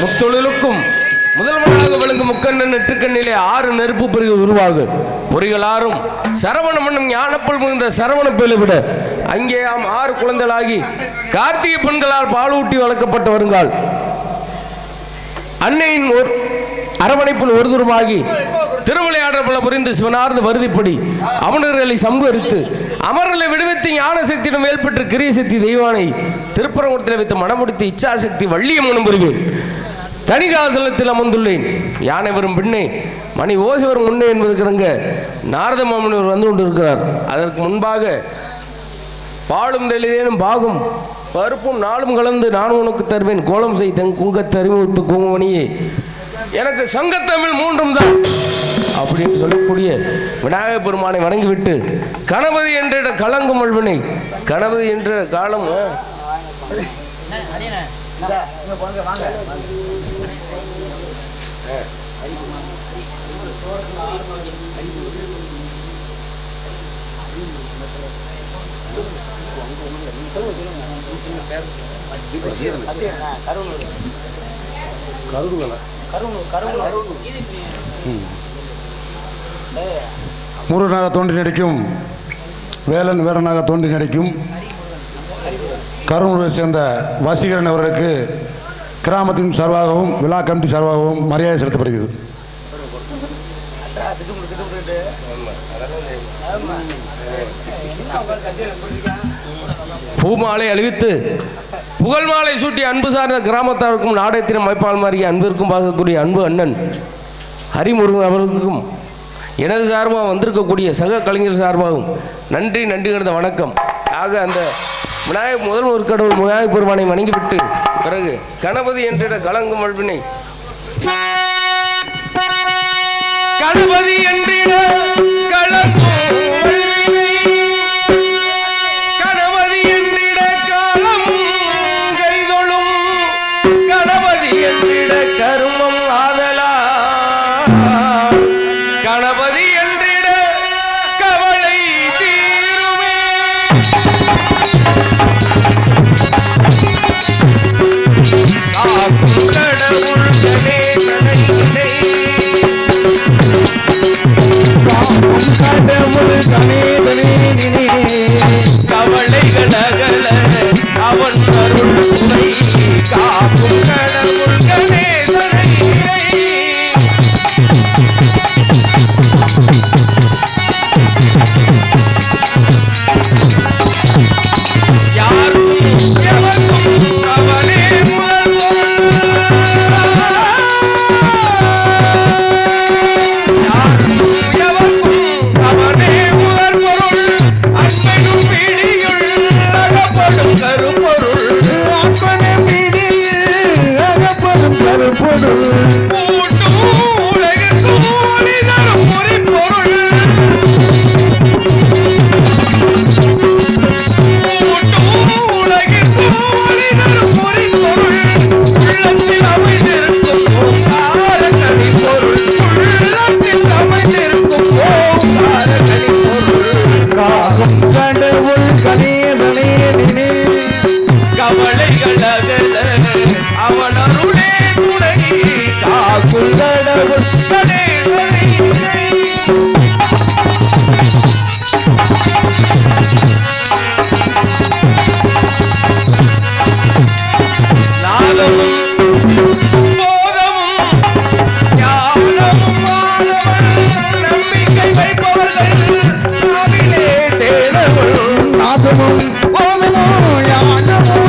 முத்தொழிலுக்கும் முதல்வனாக விளங்கும் முக்கண்ணன் நெற்றுக்கண்ணிலே 6 நெருப்பு பொறிகள் உருவாகு பொறிகளாரும் சரவண மன்னம் ஞானப்பல் மிகுந்த சரவண பேலை விட அங்கே 6 குழந்தைகளாகி கார்த்திகை பெண்களால் பாலூட்டி வளர்க்கப்பட்டு வருங்கால் அன்னையின் அரவணைப்பில் ஒரு தூரமாகி திருவிளையாடல் பல புரிந்து சிவனார்ந்து வருதிப்படி அமணர்களை சம்பரித்து அமரர்களை விடுவித்து ஞான சக்தியிடம் மேல்பெற்று கிரிய சக்தி தெய்வானை திருப்பரங்குடத்தில் வைத்து மனமுடித்து இச்சா சக்தி வள்ளியம்மனும் புரிவேன். தனிகாசலத்தில் அமர்ந்துள்ளேன். யானை வரும் பின்னே மணி ஓசை வரும் முன்னே என்பதற்கிறங்க நாரத மாமனிவர் வந்து கொண்டிருக்கிறார். அதற்கு முன்பாக பாலும் தெளிதேனும் பாகும் பருப்பும் நாளும் கலந்து நான் உனக்கு தருவேன் கோலம் செய் தன் குங்கத் அறிமுகத்து குங்குமணியே எனக்கு சங்கத்தமிழ் 3 தான் அப்படின்னு சொல்லக்கூடிய விநாயகப் பெருமானை வணங்கிவிட்டு கணபதி என்ற கலங்கும் அழ்வினை கணபதி என்ற காலம் முருகனாக தோன்றி நடிக்கும் வேலன் வீரனாக தோன்றி நடிக்கும் கருணூரை சேர்ந்த வசீகரன் அவர்களுக்கு கிராமத்தின் சார்பாகவும் விழா கமிட்டி சார்பாகவும் மரியாதை செலுத்தப்படுகிறது. பூமாலை அழிவித்து புகழ் மாலை சூட்டி அன்பு சார்ந்த கிராமத்தாருக்கும் நாடகத்தின் அமைப்பால் மாறிய அன்பிற்கும் பாசக்கூடிய அன்பு அண்ணன் ஹரிமுருகன் அவர்களுக்கும் எனது சார்பாக வந்திருக்கக்கூடிய சக கலைஞர் சார்பாகவும் நன்றி கிடந்த வணக்கம். ஆக அந்த முதல் ஒரு கடவுள் விநாயகப் பெருமானை வணங்கிவிட்டு பிறகு கணபதி என்ற கலங்கும் அழ்வினை கணபதி என்றிட கலங்கும் கணபதி என்றிட காலமும் கைகளும் கணபதி என்றிட கருமம் ஆதலா கணபதி என்றிட கவலை தீருமே கவலைகள் அகல அவன் அருள் துணை காக்கும் கடவுள் கணேசனை யாரும் எவருக்கும் அவனே கவலைகள் அகல அவன் அருளே துணை காக்கும் கடவுள் கணேசனை நாதமும் போதமும் ஞானமும் மாணவன் நம்பிக்கை வைப்பவர்கள் நாவிலே தேடவள் நாதமும் போதமும் யானமும்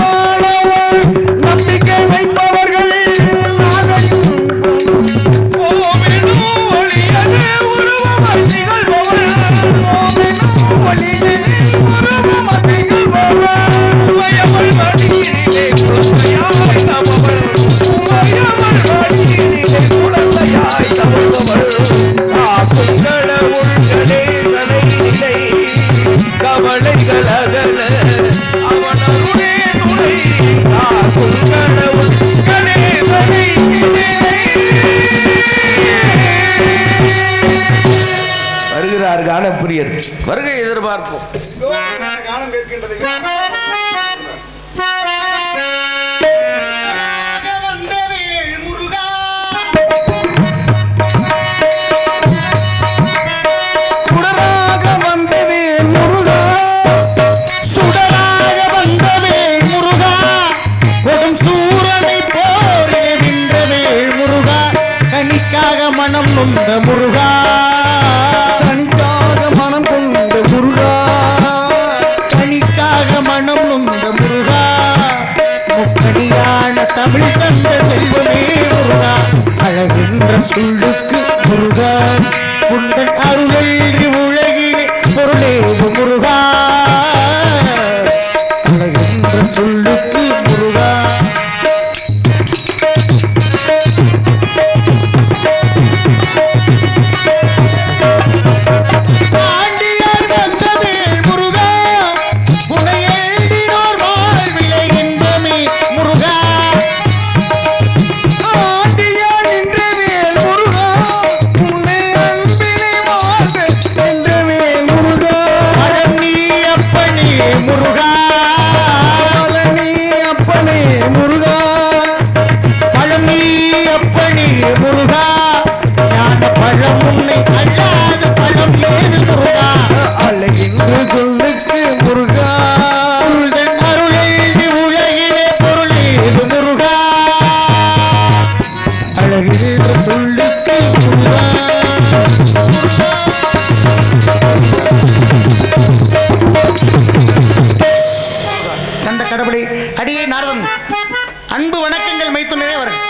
நம்பிக்கை வைப்பவர்கள் கவலைகள் அகல அவன் அருளே துணை காக்கும் கடவுள் கணேசனை வருகிறார் கானப்பிரியர் வருகை எதிர்பார்ப்போம். வந்த வேள்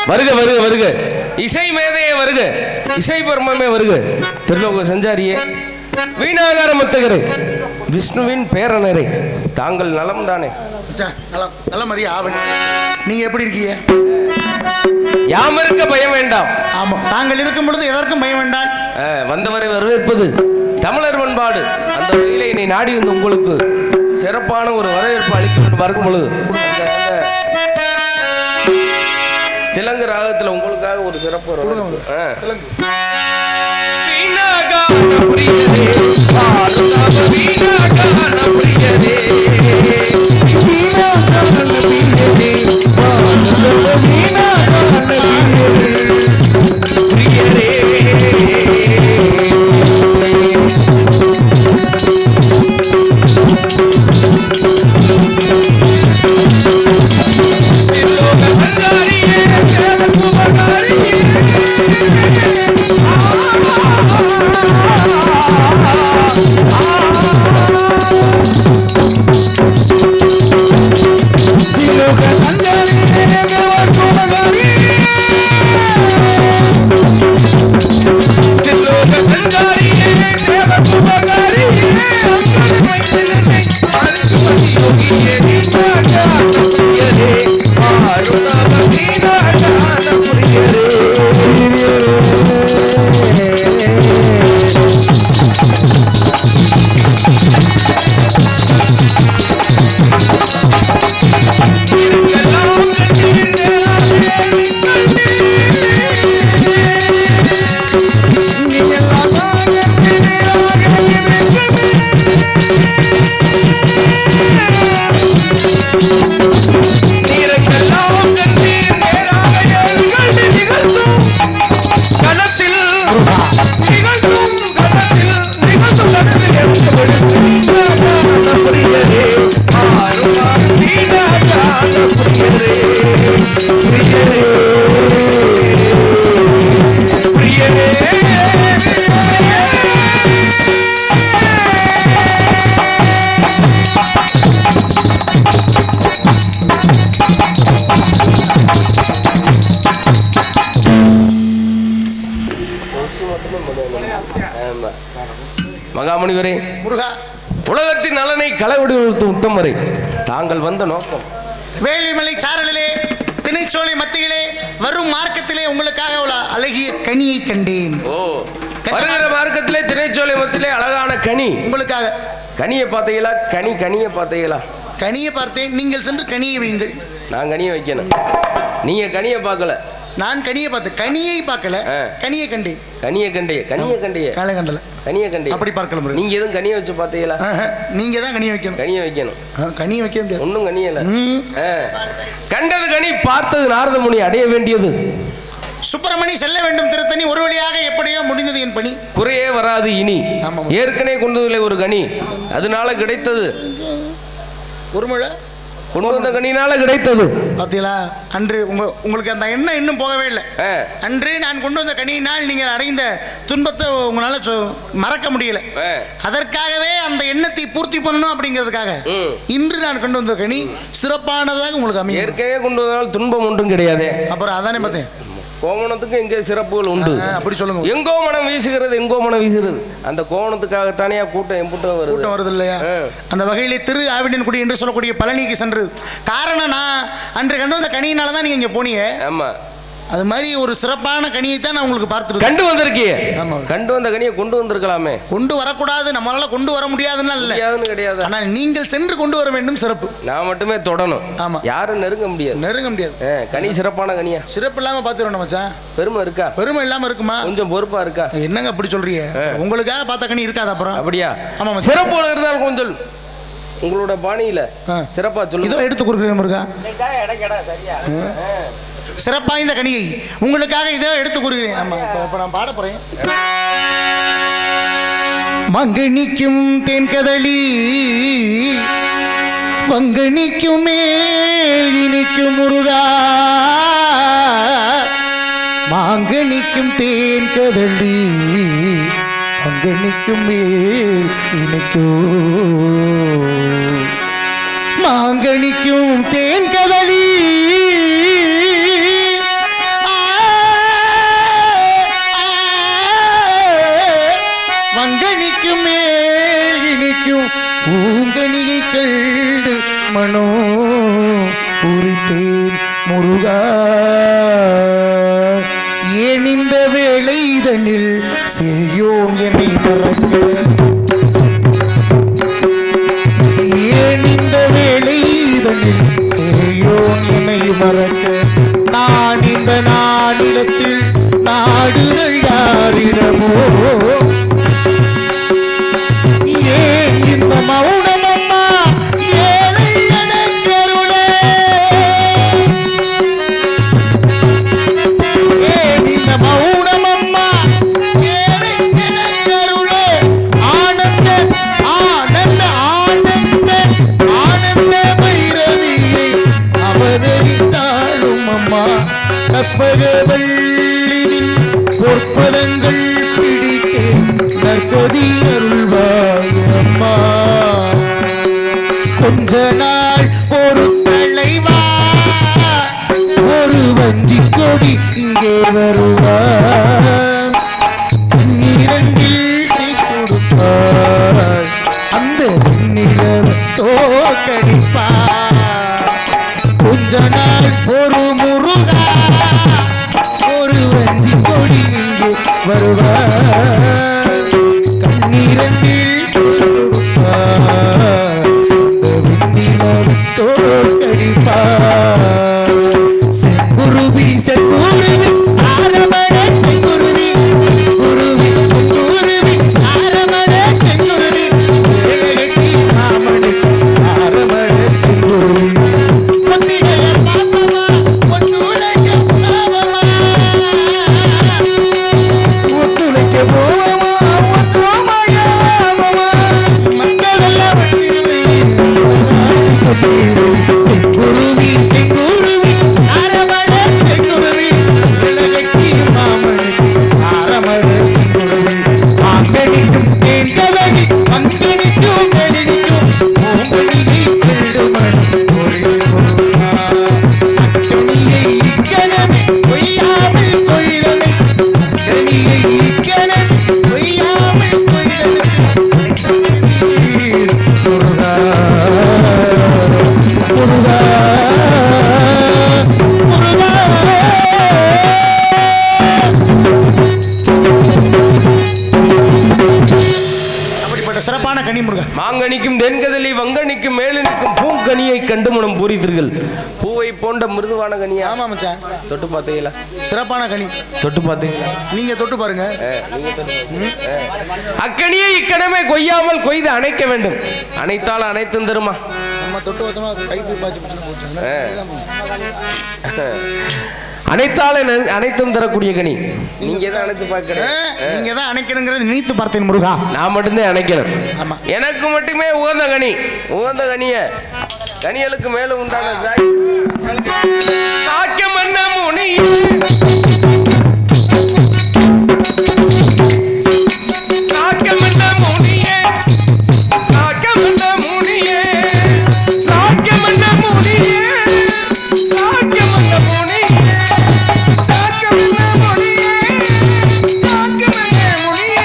வருக வருக வருக. இசை மேதையே வருக, இசை பரமமே வருக. திருலோக சஞ்சாரியே, வீணாகார முத்தகரே, விஷ்ணுவின் பேரனரே, தாங்கள் நலம் தானே? நல்ல மரியா ஆவன். நீங்க எப்படி இருக்கீங்க? யாம் இருக்க பயம் வேண்டாம். ஆமா, தாங்கள் இருக்கும் பொழுது எதற்கும் பயம் வேண்டாம். வந்தவரை வரவேற்பது தமிழர் பண்பாடு. அந்த வகையிலே என்னை நாடி வந்து உங்களுக்கு சிறப்பான ஒரு வரவேற்பு அளிக்க பார்க்கும் பொழுது திலங்கு ராகத்தில் உங்களுக்காக ஒரு சிறப்பு மகாமுனிவரே, உலகத்தின் நலனை களவெடுத்து உத்தமரே, தாங்கள் வந்த நோக்கம் வேலிமலை சாரலிலே திணைச்சோலை மத்தியிலே வரும் மார்க்கத்திலே உங்களுக்காக அழகிய கனியை கண்டேன். ஓ, வருகிற மார்க்கத்திலே திணைச்சோலை மத்தியிலே அழகான கனி உங்களுக்காக. கனியை பார்த்தீங்களா? கனியை பார்த்தீங்களா? கனியை பார்த்தேன். நீங்கள் சென்று கனியை வையுங்கள். நான் கனியை வைக்கணும், நீங்க கனியை பார்க்கல. நான் கனியை பார்த்தேன், கனியை பார்க்கல, கனியை கண்டேன். கனியை கண்டே அப்படி பார்க்கலாம். நீங்க எதுவும் கனியை வச்சு பார்த்தீங்களா? நீங்க தான் கனியை வைக்கணும். கனியை வைக்க முடியாது. ஒன்றும் கனியல. கண்டது கனி, பார்த்தது நாரத முனி அடைய வேண்டியது சுப்பிரமணி செல்ல வேண்டும் திருத்தணி. ஒரு வழியாக எப்படியோ முடிந்தது என் பணி. குறையே வராது இனி. ஏற்கனவே கொண்டதில்லை ஒரு கனி, அதனால கிடைத்தது ஒரு முறை கொண்டு வந்த கனினால கிடைத்தது. பார்த்தீங்களா? அன்று உங்களுக்கு அந்த எண்ணம் இன்னும் போகவே இல்லை. அன்று நான் கொண்டு வந்த கனியினால் நீங்கள் அடைந்த துன்பத்தை உங்களால் மறக்க முடியல. அதற்காகவே அந்த எண்ணத்தை பூர்த்தி பண்ணணும் அப்படிங்கிறதுக்காக இன்று நான் கொண்டு வந்த கனி சிறப்பானதாக உங்களுக்கு அமையும். ஏற்கனவே கொண்டு வந்தால் துன்பம் ஒன்றும் கிடையாது. அப்புறம் அதானே பார்த்தேன், கோவணத்துக்கு எங்கே சிறப்புகள் உண்டு. அப்படி சொல்லுங்க. எங்கோ மனம் வீசுகிறது, எங்கோ மனம் வீசுகிறது. அந்த கோவணத்துக்காகத்தானே கூட்டம் எம்பூட்டம் வருது இல்லையா? அந்த வகையிலே திரு ஆவினன்குடி என்று சொல்லக்கூடிய பழனிக்கு சென்று காரணம் நான் அன்று கண்டு வந்த கனியினால தான் நீங்க இங்க போனீங்க. ஆமா, அது மாதிரி ஒரு சிறப்பான கனியை தான் நான் உங்களுக்கு பார்த்துருக்கேன். கண்டு வந்திருக்கீங்க. ஆமா, கண்டு வந்த கனியை கொண்டு வந்திருக்கலாமே. கொண்டு வரக்கூடாது, நம்மளால கொண்டு வர முடியாதுன்னா இல்லை கிடையாது. ஆனால் நீங்கள் சென்று கொண்டு வர வேண்டும். சிறப்பு நான் மட்டுமே தொடணும். ஆமா, யாரும் நெருங்க முடியாது. கனி சிறப்பான கனியா? சிறப்பு இல்லாம பார்த்துருவோம் மச்சான். பெருமை இருக்கா? பெருமை இல்லாம இருக்குமா? கொஞ்சம் பொறுப்பா இருக்கா? என்னங்க அப்படி சொல்றீங்க? உங்களுக்காக பார்த்த கனி இருக்காது அப்புறம்? அப்படியா? ஆமா, சிறப்பு இருந்தாலும் கொஞ்சம் உங்களோட பாணியில சிறப்பா சொல்லு. இதோ எடுத்து கொடுக்குறேன் முருகா. சிறப்பா இந்த கனியை உங்களுக்காக இதோ எடுத்து கூறுகிறேன். ஆமா, இப்ப நான் பாட போறேன். மங்கனிக்கும் தென்கதளி மங்கனிக்கும் மேல் இனிக்கும் முருகா, மாங்கனிக்கும் தேன்கதளி மங்கனிக்கும் மேல் இனிக்கும், மாங்கனிக்கும் தேன்கதளி பூங்கனியை கண்டு மனோ பூரித்தேன் முருகா. ஏன் இந்த வேளை இதனில் செய்யோம் என்னை மறக்க, ஏன் இந்த வேளை இதனில் செய்யோம் என்னை மறக்க. நான் இந்த நாளிடத்தில் நாடுதல் யாரிடமோ, ஏன் இந்த மௌனம் அம்மா ஏழை எனக்கருளே, ஏன் இந்த மௌனம் அம்மா ஏழை எனக்கருளே. ஆனந்த ஆனந்த ஆனந்த ஆனந்த பைரவியை அவதரித்தாளும் அம்மா. கற்பகவல்லியின் பொற்பதங்கள் பிடித்தேன் நற்கொதி அருள்வாய் அம்மா. கொஞ்ச நாள் ஒரு தலைவா ஒரு வஞ்சி கொடி இங்கே வருவார், இரண்டில் நீ கொடுப்பாய் அந்த நிலவை தோற்கடிப்பார். கொஞ்ச நாள் ஒரு முருகா ஒரு வஞ்சி கொடி இங்கே வருவார், கண்ணீரண்டில் கொடுப்பார் அந்த நிலவை தோற்கடிப்பார். செங்குருவி செங்குருவி ஆரமண செங்குருவி, செங்குருவி செங்குருவி ஆரமண செங்குருவி, ஏகட்டி மாமணி ஆரமண செங்குருவி. செங்குருவி செங்குருவி ஆரமண செங்குருவி, விலகட்டி மாமணி ஆரமண செங்குருவி. ஆங்கடிக்கும் தேன்கதலி அங்கடிக்கும் வெளிக்கும் பூங்கனியை கெடுமணி அக்கனியை இக்கனமே பொய்யாமல் கொய்தனை, அக்கனியை இக்கனமே பொய்யாமல் கொய்தனை. முருகா முருகா முருகா. அப்படிப்பட்ட சிறப்பான கனி முருகா. மாங்கனிக்கும் தென்கதலி வங்கனிக்கும் மேலனிக்கும் பூங்கனியை கண்டு மனம் பூரித்தீர்கள். பூவை போன்ற மிருதுவான கனியா? ஆமா மச்சான். தொட்டு பார்த்தீங்களா? சிறப்பான கனி. தொட்டு பார்த்தீங்களா? நீங்க தொட்டு பாருங்க. அக்கனியை இக்கணமே கொய்யாமல் கொய்து அணைக்க வேண்டும். அணைத்தால் அனைத்தும் தருமா? நம்ம தொட்டு பார்த்தோமா கை போய் பாய்ச்சி போச்சு. அனைத்தால அனைத்தும் தரக்கூடிய கனி. நீங்க தான் அணைச்சு பார்க்கணும். நீங்க தான் அணைக்கணுங்கிறது நினைத்து பார்த்தேன் முருகா. நான் மட்டும்தான் அணைக்கணும். ஆமா. எனக்கு மட்டுமே உகந்த கனி. உகந்த கனிய கனிகளுக்கு மேல உண்டான சாக்கியம் என்ன முனி சாக்கியம் என்ன முனியே சாக்கியம் என்ன முனியே சாக்கியம் என்ன முனியே சாக்கியம் என்ன முனியே சாக்கியம் என்ன முனியே சாக்கியம் என்ன முனியே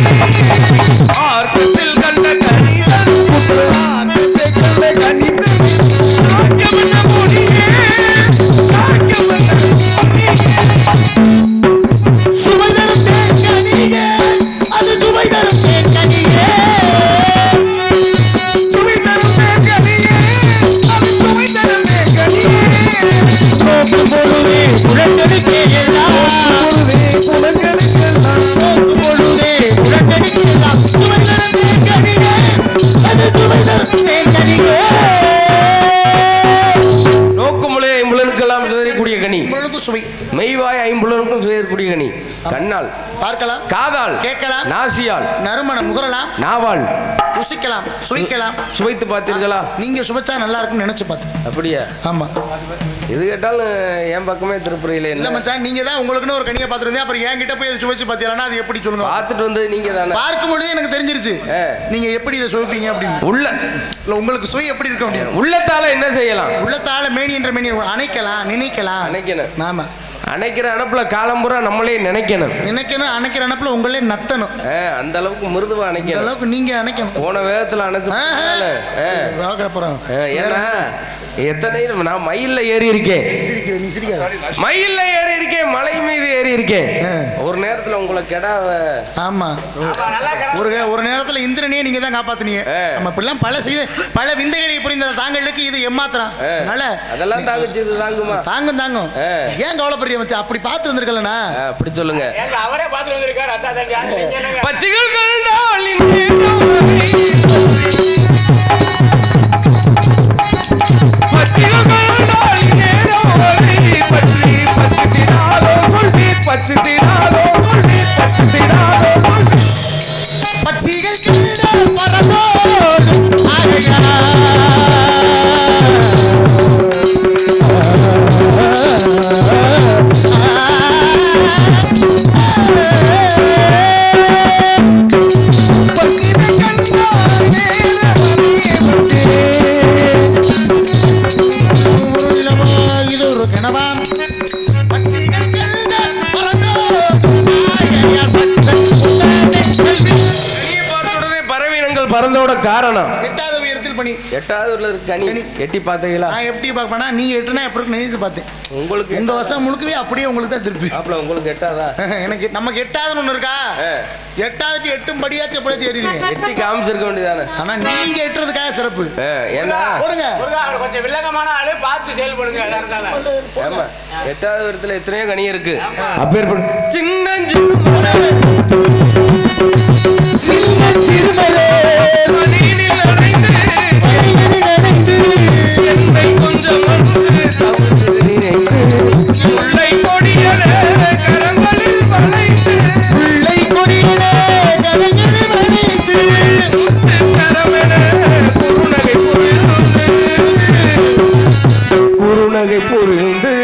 ஆர்த்தத்தில் கண்ட கனிதன் ஆர்த்தத்தை கண்ட கனிதன் சாக்கியம் என்ன முனியே சாக்கியம் என்ன முனியே சுவைதரும் தேன்கனியே அது சுவைதரும் தேன்கனியே சுவைதரும் தேன்கனியே அது சுவைதரும் தேன்கனியே நோக்கு பொழுதே புலங்கடிக்கெல்லாம் பொழுதே புலங்கடிக்கெல்லாம் நோக்கு பொழுதே புலங்கடிக்கெல்லாம் சுவைதரும் தேன்கனியே அது சுவைதரும் தேன்கனியே. நோக்குமுலை ஐம்புலனுக்கெல்லாம் சுவைக்கூடிய கனி. சுவை மெய்வாய் ஐம்புலனுக்கும் சுவைக்கூடிய கனி. கண்ணால் பார்க்கலாம், காதால் கேட்கலாம், நாசியால் நறுமணம் முகரலாம், நாவால் ருசிக்கலாம், சுவைக்கலாம். சுவைத்து பார்த்தீர்களா? நீங்க சுவைச்சா நல்லா இருக்கும்னு நினைச்சு பார்த்தேன். அப்படியா? ஆமா. எது கேட்டாலும் என் பக்கமே திருப்புறையில இல்ல மச்சான், நீங்க தான் உங்களுக்குன்னு ஒரு கனியை பார்த்துருந்தேன். அப்புறம் என்கிட்ட போய் சுவைச்சு பார்த்தீங்கன்னா அது எப்படி சொல்லுங்க? பார்த்துட்டு வந்தது நீங்க தானே. பார்க்கும்போது எனக்கு தெரிஞ்சிருச்சு நீங்க எப்படி இதை சுவைப்பீங்க அப்படின்னு. உள்ள இல்ல உங்களுக்கு சுவை எப்படி இருக்கும் அப்படின்னு. உள்ளத்தால என்ன செய்யலாம்? உள்ளத்தால மேனி என்ற மேனி அணைக்கலாம், நினைக்கலாம், நினைக்கணும். ஆமா. அணைக்கிற அனுப்புல காலம்புறா நம்மளே நினைக்கணும் அணைக்கிற அனுப்புல உங்களே நத்தணும். அந்த அளவுக்கு மிருதுவா அணைக்கணும். அளவுக்கு நீங்க அணைக்கணும். போன வேகத்துல அணைச்சு ஏன்னா எத்தனை நான் மயில்ல ஏறி இருக்கேன், மயில்ல ஏறி இருக்கேன், மலை மீது ஏறி இருக்கேன். ஒரு நேரத்துல உங்களை கெடாவ ஆமா ஒரு நேரத்துல இந்திரனையே நீங்க தான் காப்பாத்துனீங்க. நம்ம இப்படிலாம் பல விந்தைகளை புரிந்த தாங்களுக்கு இது ஏமாத்திரம். அதெல்லாம் தாங்குச்சு, இது தாங்குமா? தாங்கும். ஏன் கவலைப்படுறீங்க மச்சான்? அப்படி பார்த்து வந்திருக்கலண்ணா. அப்படி சொல்லுங்க. அவரே பார்த்து வந்திருக்காரு. பச்சைகள் பச்சிகள் பறந்தோட காரணம் 8வது உயரத்தில் பணி. 8வது கனி எட்டி பார்த்தீங்களா? நான் எப்படி பார்ப்பேனா, நீங்க எட்டுனா எப்படி நினைத்து பார்த்தேன். உங்களுக்கு இந்த வருஷம் முழுக்கவே அப்படியே உங்களுக்கு தான் திருப்பி. அப்பல உங்களுக்கு எட்டாதா? எனக்கு நமக்கு 8வது ஒண்ணு இருக்கா? 8வது 8 படியாச்சு எப்படியாச்சும் ஏறிடுங்க. எட்டி காமிச்சிருக்க வேண்டியதானே. ஆனா நீங்க எட்டுறதுக்காக சிறப்பு. ஏன்னா போடுங்க. கொஞ்சம் வில்லங்கமான ஆளு பார்த்து செயல்படுங்க. ஆமா 8வது இடத்துல எத்தனையோ கனி இருக்கு. அப்பேற்பட்ட சின்ன சிறுமலே கொஞ்சம் முல்லை கொடியன கரங்களில் வளைத்து முல்லை கொடியன கரங்களில் வளைத்து கரமென குறுநகை பொருளுண்டு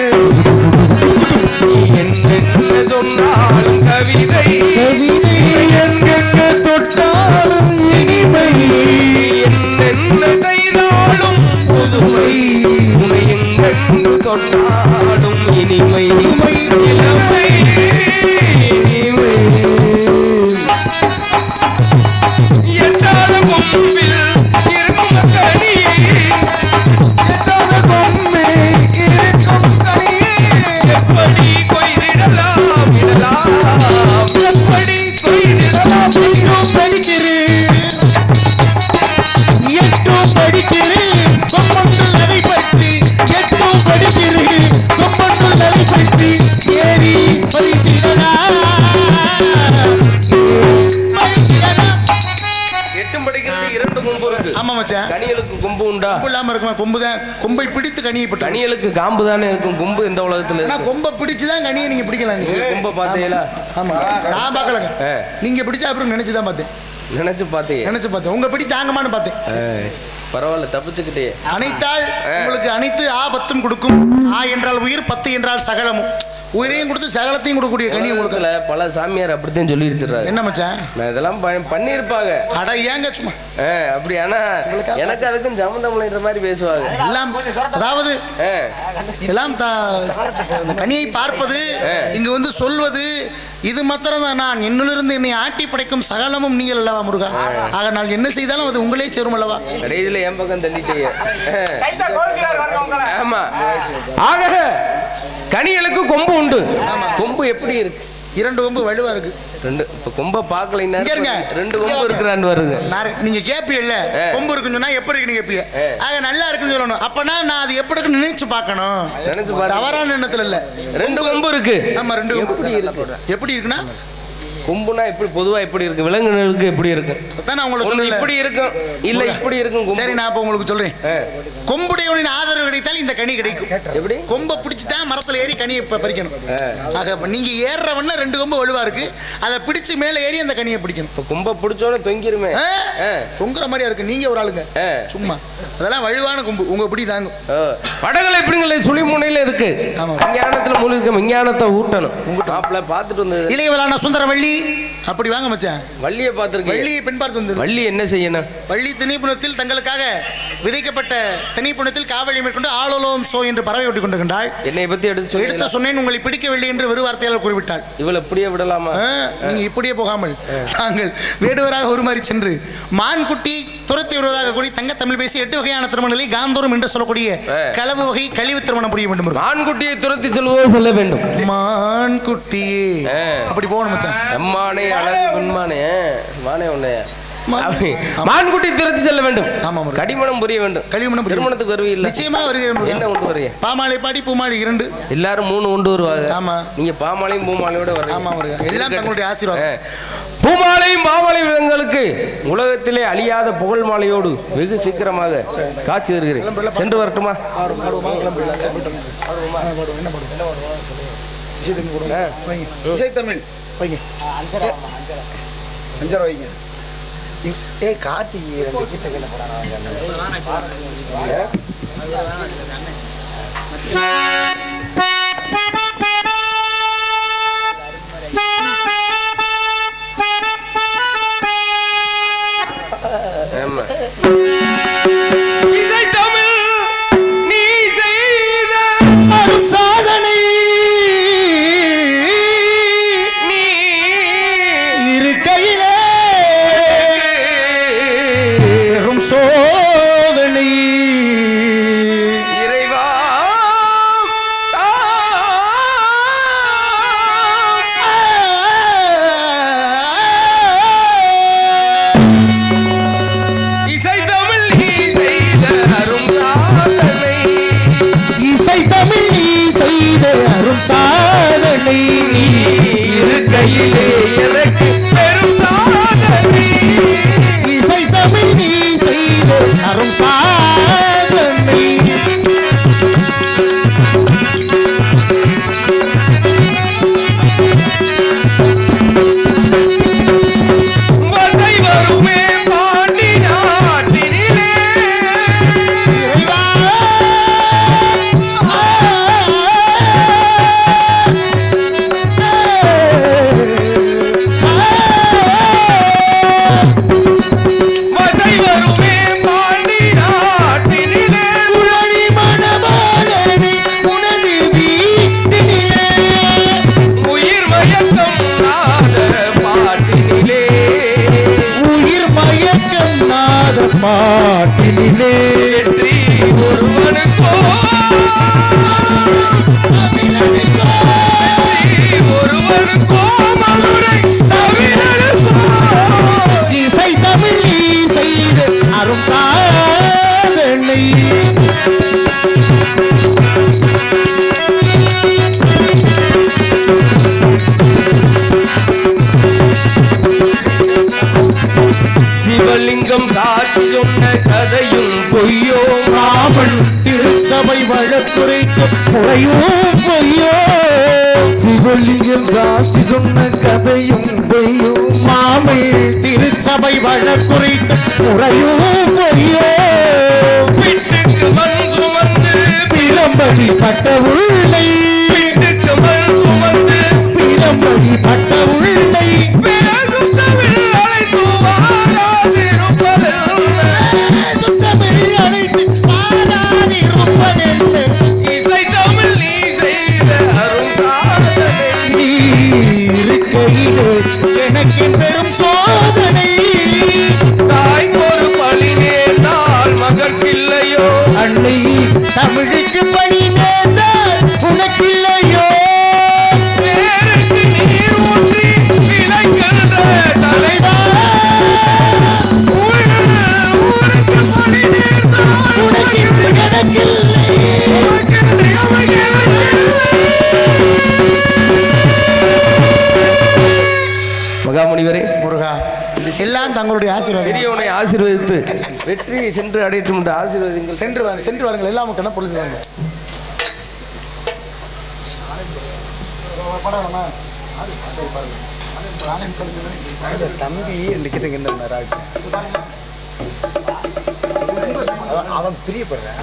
என்ன சொன்னாலும் கவிதை எங்கெங்க தொட்டாலும் இனிமை என்னென்ன செய்தாலும் புதுமை உனை எங்கெங்கு தொட்டாலும் இனிமை இளமை இனிமை எட்டாத கொம்பில் இருக்கும் கனியை எட்டாத கொம்பில் இருக்கும் கனியை எப்படி கொய்திடலாம் இடலாம் எப்படி கொய்திடலாம் இன்னும் படிக்கிறேன் எட்டும் படிக்கிறேன் கொம்பொன்றுள் அதை பற்றி எட்டும் படிக்கிறேன் கொம்பொன்றுள் அதை பற்றி ஏறி பதித்திடலாம். எட்டும் படிக்கிறது 2 கொம்பு இருக்கு. ஆமா மச்சான். கனிகளுக்கு கொம்பு உண்டா? கொம்பு இல்லாம இருக்குமா? கொம்பு தான். கொம்பை பிடித்து கனியை பிடிக்கும். கனிகளுக்கு காம்பு தானே இருக்கும். கொம்பு எந்த உலகத்துல இருக்கு? கொம்பை பிடிச்சு தான் கனியை நீங்க பிடிக்கலாம். நீங்க கொம்பை பார்த்தீங்களா? ஆமா நான் பார்க்கலங்க. நீங்க பிடிச்சா அப்புறம் நினைச்சு தான் பார்த்தேன். நினைச்சு பார்த்தேன். உங்க பிடி தாங்கமான்னு பார்த்தேன். பரவாயில்ல தப்பிச்சுக்கிட்டே. அனைத்தால் உங்களுக்கு அனைத்து ஆபத்தும் கொடுக்கும். என்றால் உயிர், 10 என்றால் சகலமும். உயிரையும் கொடுத்து சகலத்தையும் கொடுக்கக்கூடிய கனி உங்களுக்கு. பல சாமியார் அப்படித்தான் சொல்லி இருக்கிறாரு. என்ன மச்சான்? நான் இதெல்லாம் பண்ணியிருப்பாங்க. அட ஏங்க சும்மா அப்படி. ஆனா எனக்கு அதுக்கும் சம்மந்தம் இல்லைன்ற மாதிரி பேசுவாங்க. எல்லாம் அதாவது எல்லாம் கனியை பார்ப்பது, இங்க வந்து சொல்வது, இது மாத்திரம் தான். நான் என்னிலிருந்து என்னை ஆட்டி படைக்கும் சகலமும் நீங்கள் அல்லவா முருகா. ஆக நான் என்ன செய்தாலும் அது உங்களே சேரும் அல்லவா. கடைசியில் என் பக்கம் தள்ளிட்டீங்க. ஆமா. ஆக கனிகளுக்கு கொம்பு உண்டு. கொம்பு எப்படி இருக்கு? 2 கொம்பு வலுவா இருக்கு. 2 இப்ப கொம்ப பார்க்கலைன்னா 2 கொம்பு இருக்குறான்னு வருங்க. நீங்க கேப்பீல்ல கொம்பு இருக்குன்னு சொன்னா எப்படி இருக்குன்னு கேப்பீங்க. ஆக நல்லா இருக்குன்னு சொல்லணும். அப்பனா நான் அது எப்படி இருக்குன்னு நினைச்சு பார்க்கணும். நினைச்சு பார்க்க தவறான எண்ணத்துல இல்ல. 2 கொம்பு இருக்கு. ஆமா 2 கொம்பு எப்படி இருக்குன்னா கொம்புனா எப்படி பொதுவா எப்படி இருக்கு? விலங்குகளுக்கு எப்படி இருக்கு? அதான் உங்களுக்கு சொல்றேன். இப்படி இருக்கும் இல்ல இப்படி இருக்கும். சரி நான் அப்ப உங்களுக்கு சொல்றேன். கொம்புடையவனின் ஆதரவு கிடைத்தால் இந்த கனி கிடைக்கும். எப்படி? கொம்பை பிடிச்சு தான் மரத்துல ஏறி கனியை பறிக்கணும். ஆக நீங்க ஏறவன 2 கொம்பு வலுவா இருக்கு. அதை பிடிச்சு மேல ஏறி அந்த கனியை பிடிக்கணும். இப்ப கொம்பை பிடிச்சோட தொங்கிருமே. தொங்குற மாதிரியா இருக்கு. நீங்க ஒரு ஆளுங்க சும்மா. அதெல்லாம் வலுவான கொம்பு. உங்க பிடி தாங்க. படங்களை எப்படிங்களே சுழி முனையில இருக்கு. விஞ்ஞானத்துல மூலிகை விஞ்ஞானத்தை ஊட்டணும். உங்க மாப்பிள்ள பார்த்துட்டு வந்தது இளையவளான சுந்தரவள்ளி. அப்படி வாங்க மச்சான். வள்ளியை பார்த்திருக்கேன். வள்ளியை பெண் பார்த்து வந்து வள்ளி என்ன செய்யணும்? வள்ளி திணைப்புணத்தில் தங்களுக்காக விதைக்கப்பட்ட திணைப்புணத்தில் காவலை மேற்கொண்டு ஆளோலம் சோ என்று பறவை விட்டுக் கொண்டிருக்கின்றாள். என்னை பத்தி எடுத்து சொன்னேன், உங்களை பிடிக்கவில்லை என்று வெறு வார்த்தையால் குறிப்பிட்டாள். இவளை இப்படியே விடலாமா? நீங்க இப்படியே போகாமல் நாங்கள் வேடுவராக உருமாறி சென்று மான்குட்டி துரத்தி வருவதாக கூறி தங்க தமிழ் பேசி 8 வகையான திருமணங்களை காந்தோரம் என்று சொல்லக்கூடிய களவு வகை கழிவு திருமணம் புரிய வேண்டும். மான்குட்டியை துரத்தி செல்வதோ சொல்ல வேண்டும். மான்குட்டியே அப்படி போகணும் மச்சான். அம்மானே அழகு பெண்மானே மானே உன்னை மான்குட்டி துரத்தி செல்ல வேண்டும். கடிமணம் புரிய வேண்டும். திருமணத்துக்கு வருவீங்க? நிச்சயமா வருகிறேன். என்ன கொண்டு வரீங்க? பாமாலை பாடி பூமாலை 2 எல்லாரும் 3 கொண்டு வருவாங்க. ஆமா, நீங்க பாமாலையும் பூமாலையோட வரீங்க. ஆமா, எல்லாம் தங்களுடைய ஆசீர்வாதம். பூமாலையும் பாமாலை விலங்குகளுக்கு உலகத்திலே அழியாத புகழ் மாலையோடு வெகு சீக்கிரமாக காட்சி தருகிறேன். சென்று வரட்டுமா? தமிழ் அஞ்சரை வைங்க. கார்த்திகை 2 கீர்த்தனை இசை தமிழ் நீ செய்த சாதனை நீ இருக்கையிலே சோதனை இறைவா இசை தமிழ் நீ செய்த அரும் சாதனை. இசை தமிழ் நீ செய்த அரும் சாதனை. இருக்கையிலே எனக்கு பெரும் சாதனை. இசை தமிழ் நீ செய்த அரும் சாதனை. வசை வருமே பாண்டி நாட்டினிலே வசை வருமே பாண்டி நாட்டினிலே உழலி மணவாளனே உனது வீட்டினிலே உயிர் மயக்கம் நாத பாட்டினிலே உயிர் மயக்கம் நாத பாட்டினிலே வெற்றி ஒருவனுக்கோ ஒருவனுக்கோ மதுரை தமிழனுக்கோ இசை தமிழ் நீ செய்த அரும் சாதனை. சிவலிங்கம் சாட்சி சொன்ன கதையும் பொய்யோ ராமன் திருச்சபை வழக்குரைக்கு முறையும் பொய்யோ. சிவலிங்கம் சாட்சி சொன்ன கதையும் பொய்யும் மாமல் திருச்சபை வழக்குரைக்கு முறையும் பொய்யோ. வீட்டுக்கு மண் சுமந்து பிரம்படி பட்ட உள்ளை வீட்டுக்கு மண் சுமந்து பிரம்படி பட்ட உள்ளை பேசும் தமிழ் அழைத்து வாராதிருப்பதென்ன. சுத்தமிழ் அழைத்து பாராதிருப்பதென்ன. இசை தமிழ் நீ செய்த அரும் சாதனை. நீ இருக்கையிலே எனக்கு பெரும் சோதனை. தாய்க்கு ஒரு பழி நேர்ந்தால் மகற்கில்லையோ அன்னை தமிழுக்கு பணி நேர்ந்தால் உனக்கில்லையோ. வேருக்கு நீர் ஊற்றி விளைக்கின்ற தலைவா ஊருக்கு பழி நேர்ந்தால் உனக்கு கணக்கில்லை. மகாமுனிவரே முருகா, எல்லாம் தங்களுடைய ஆசீர்வாதம். பெரியவனை ஆசீர்வதித்து வெற்றியை சென்று அடையட்டும் என்று ஆசீர்வதிங்கள். சென்று வாருங்கள். எல்லாம் கண்ண பொழுது வாங்க. தம்பி 2 கீர்த்தனை அவன் பிரியப்படுறான்.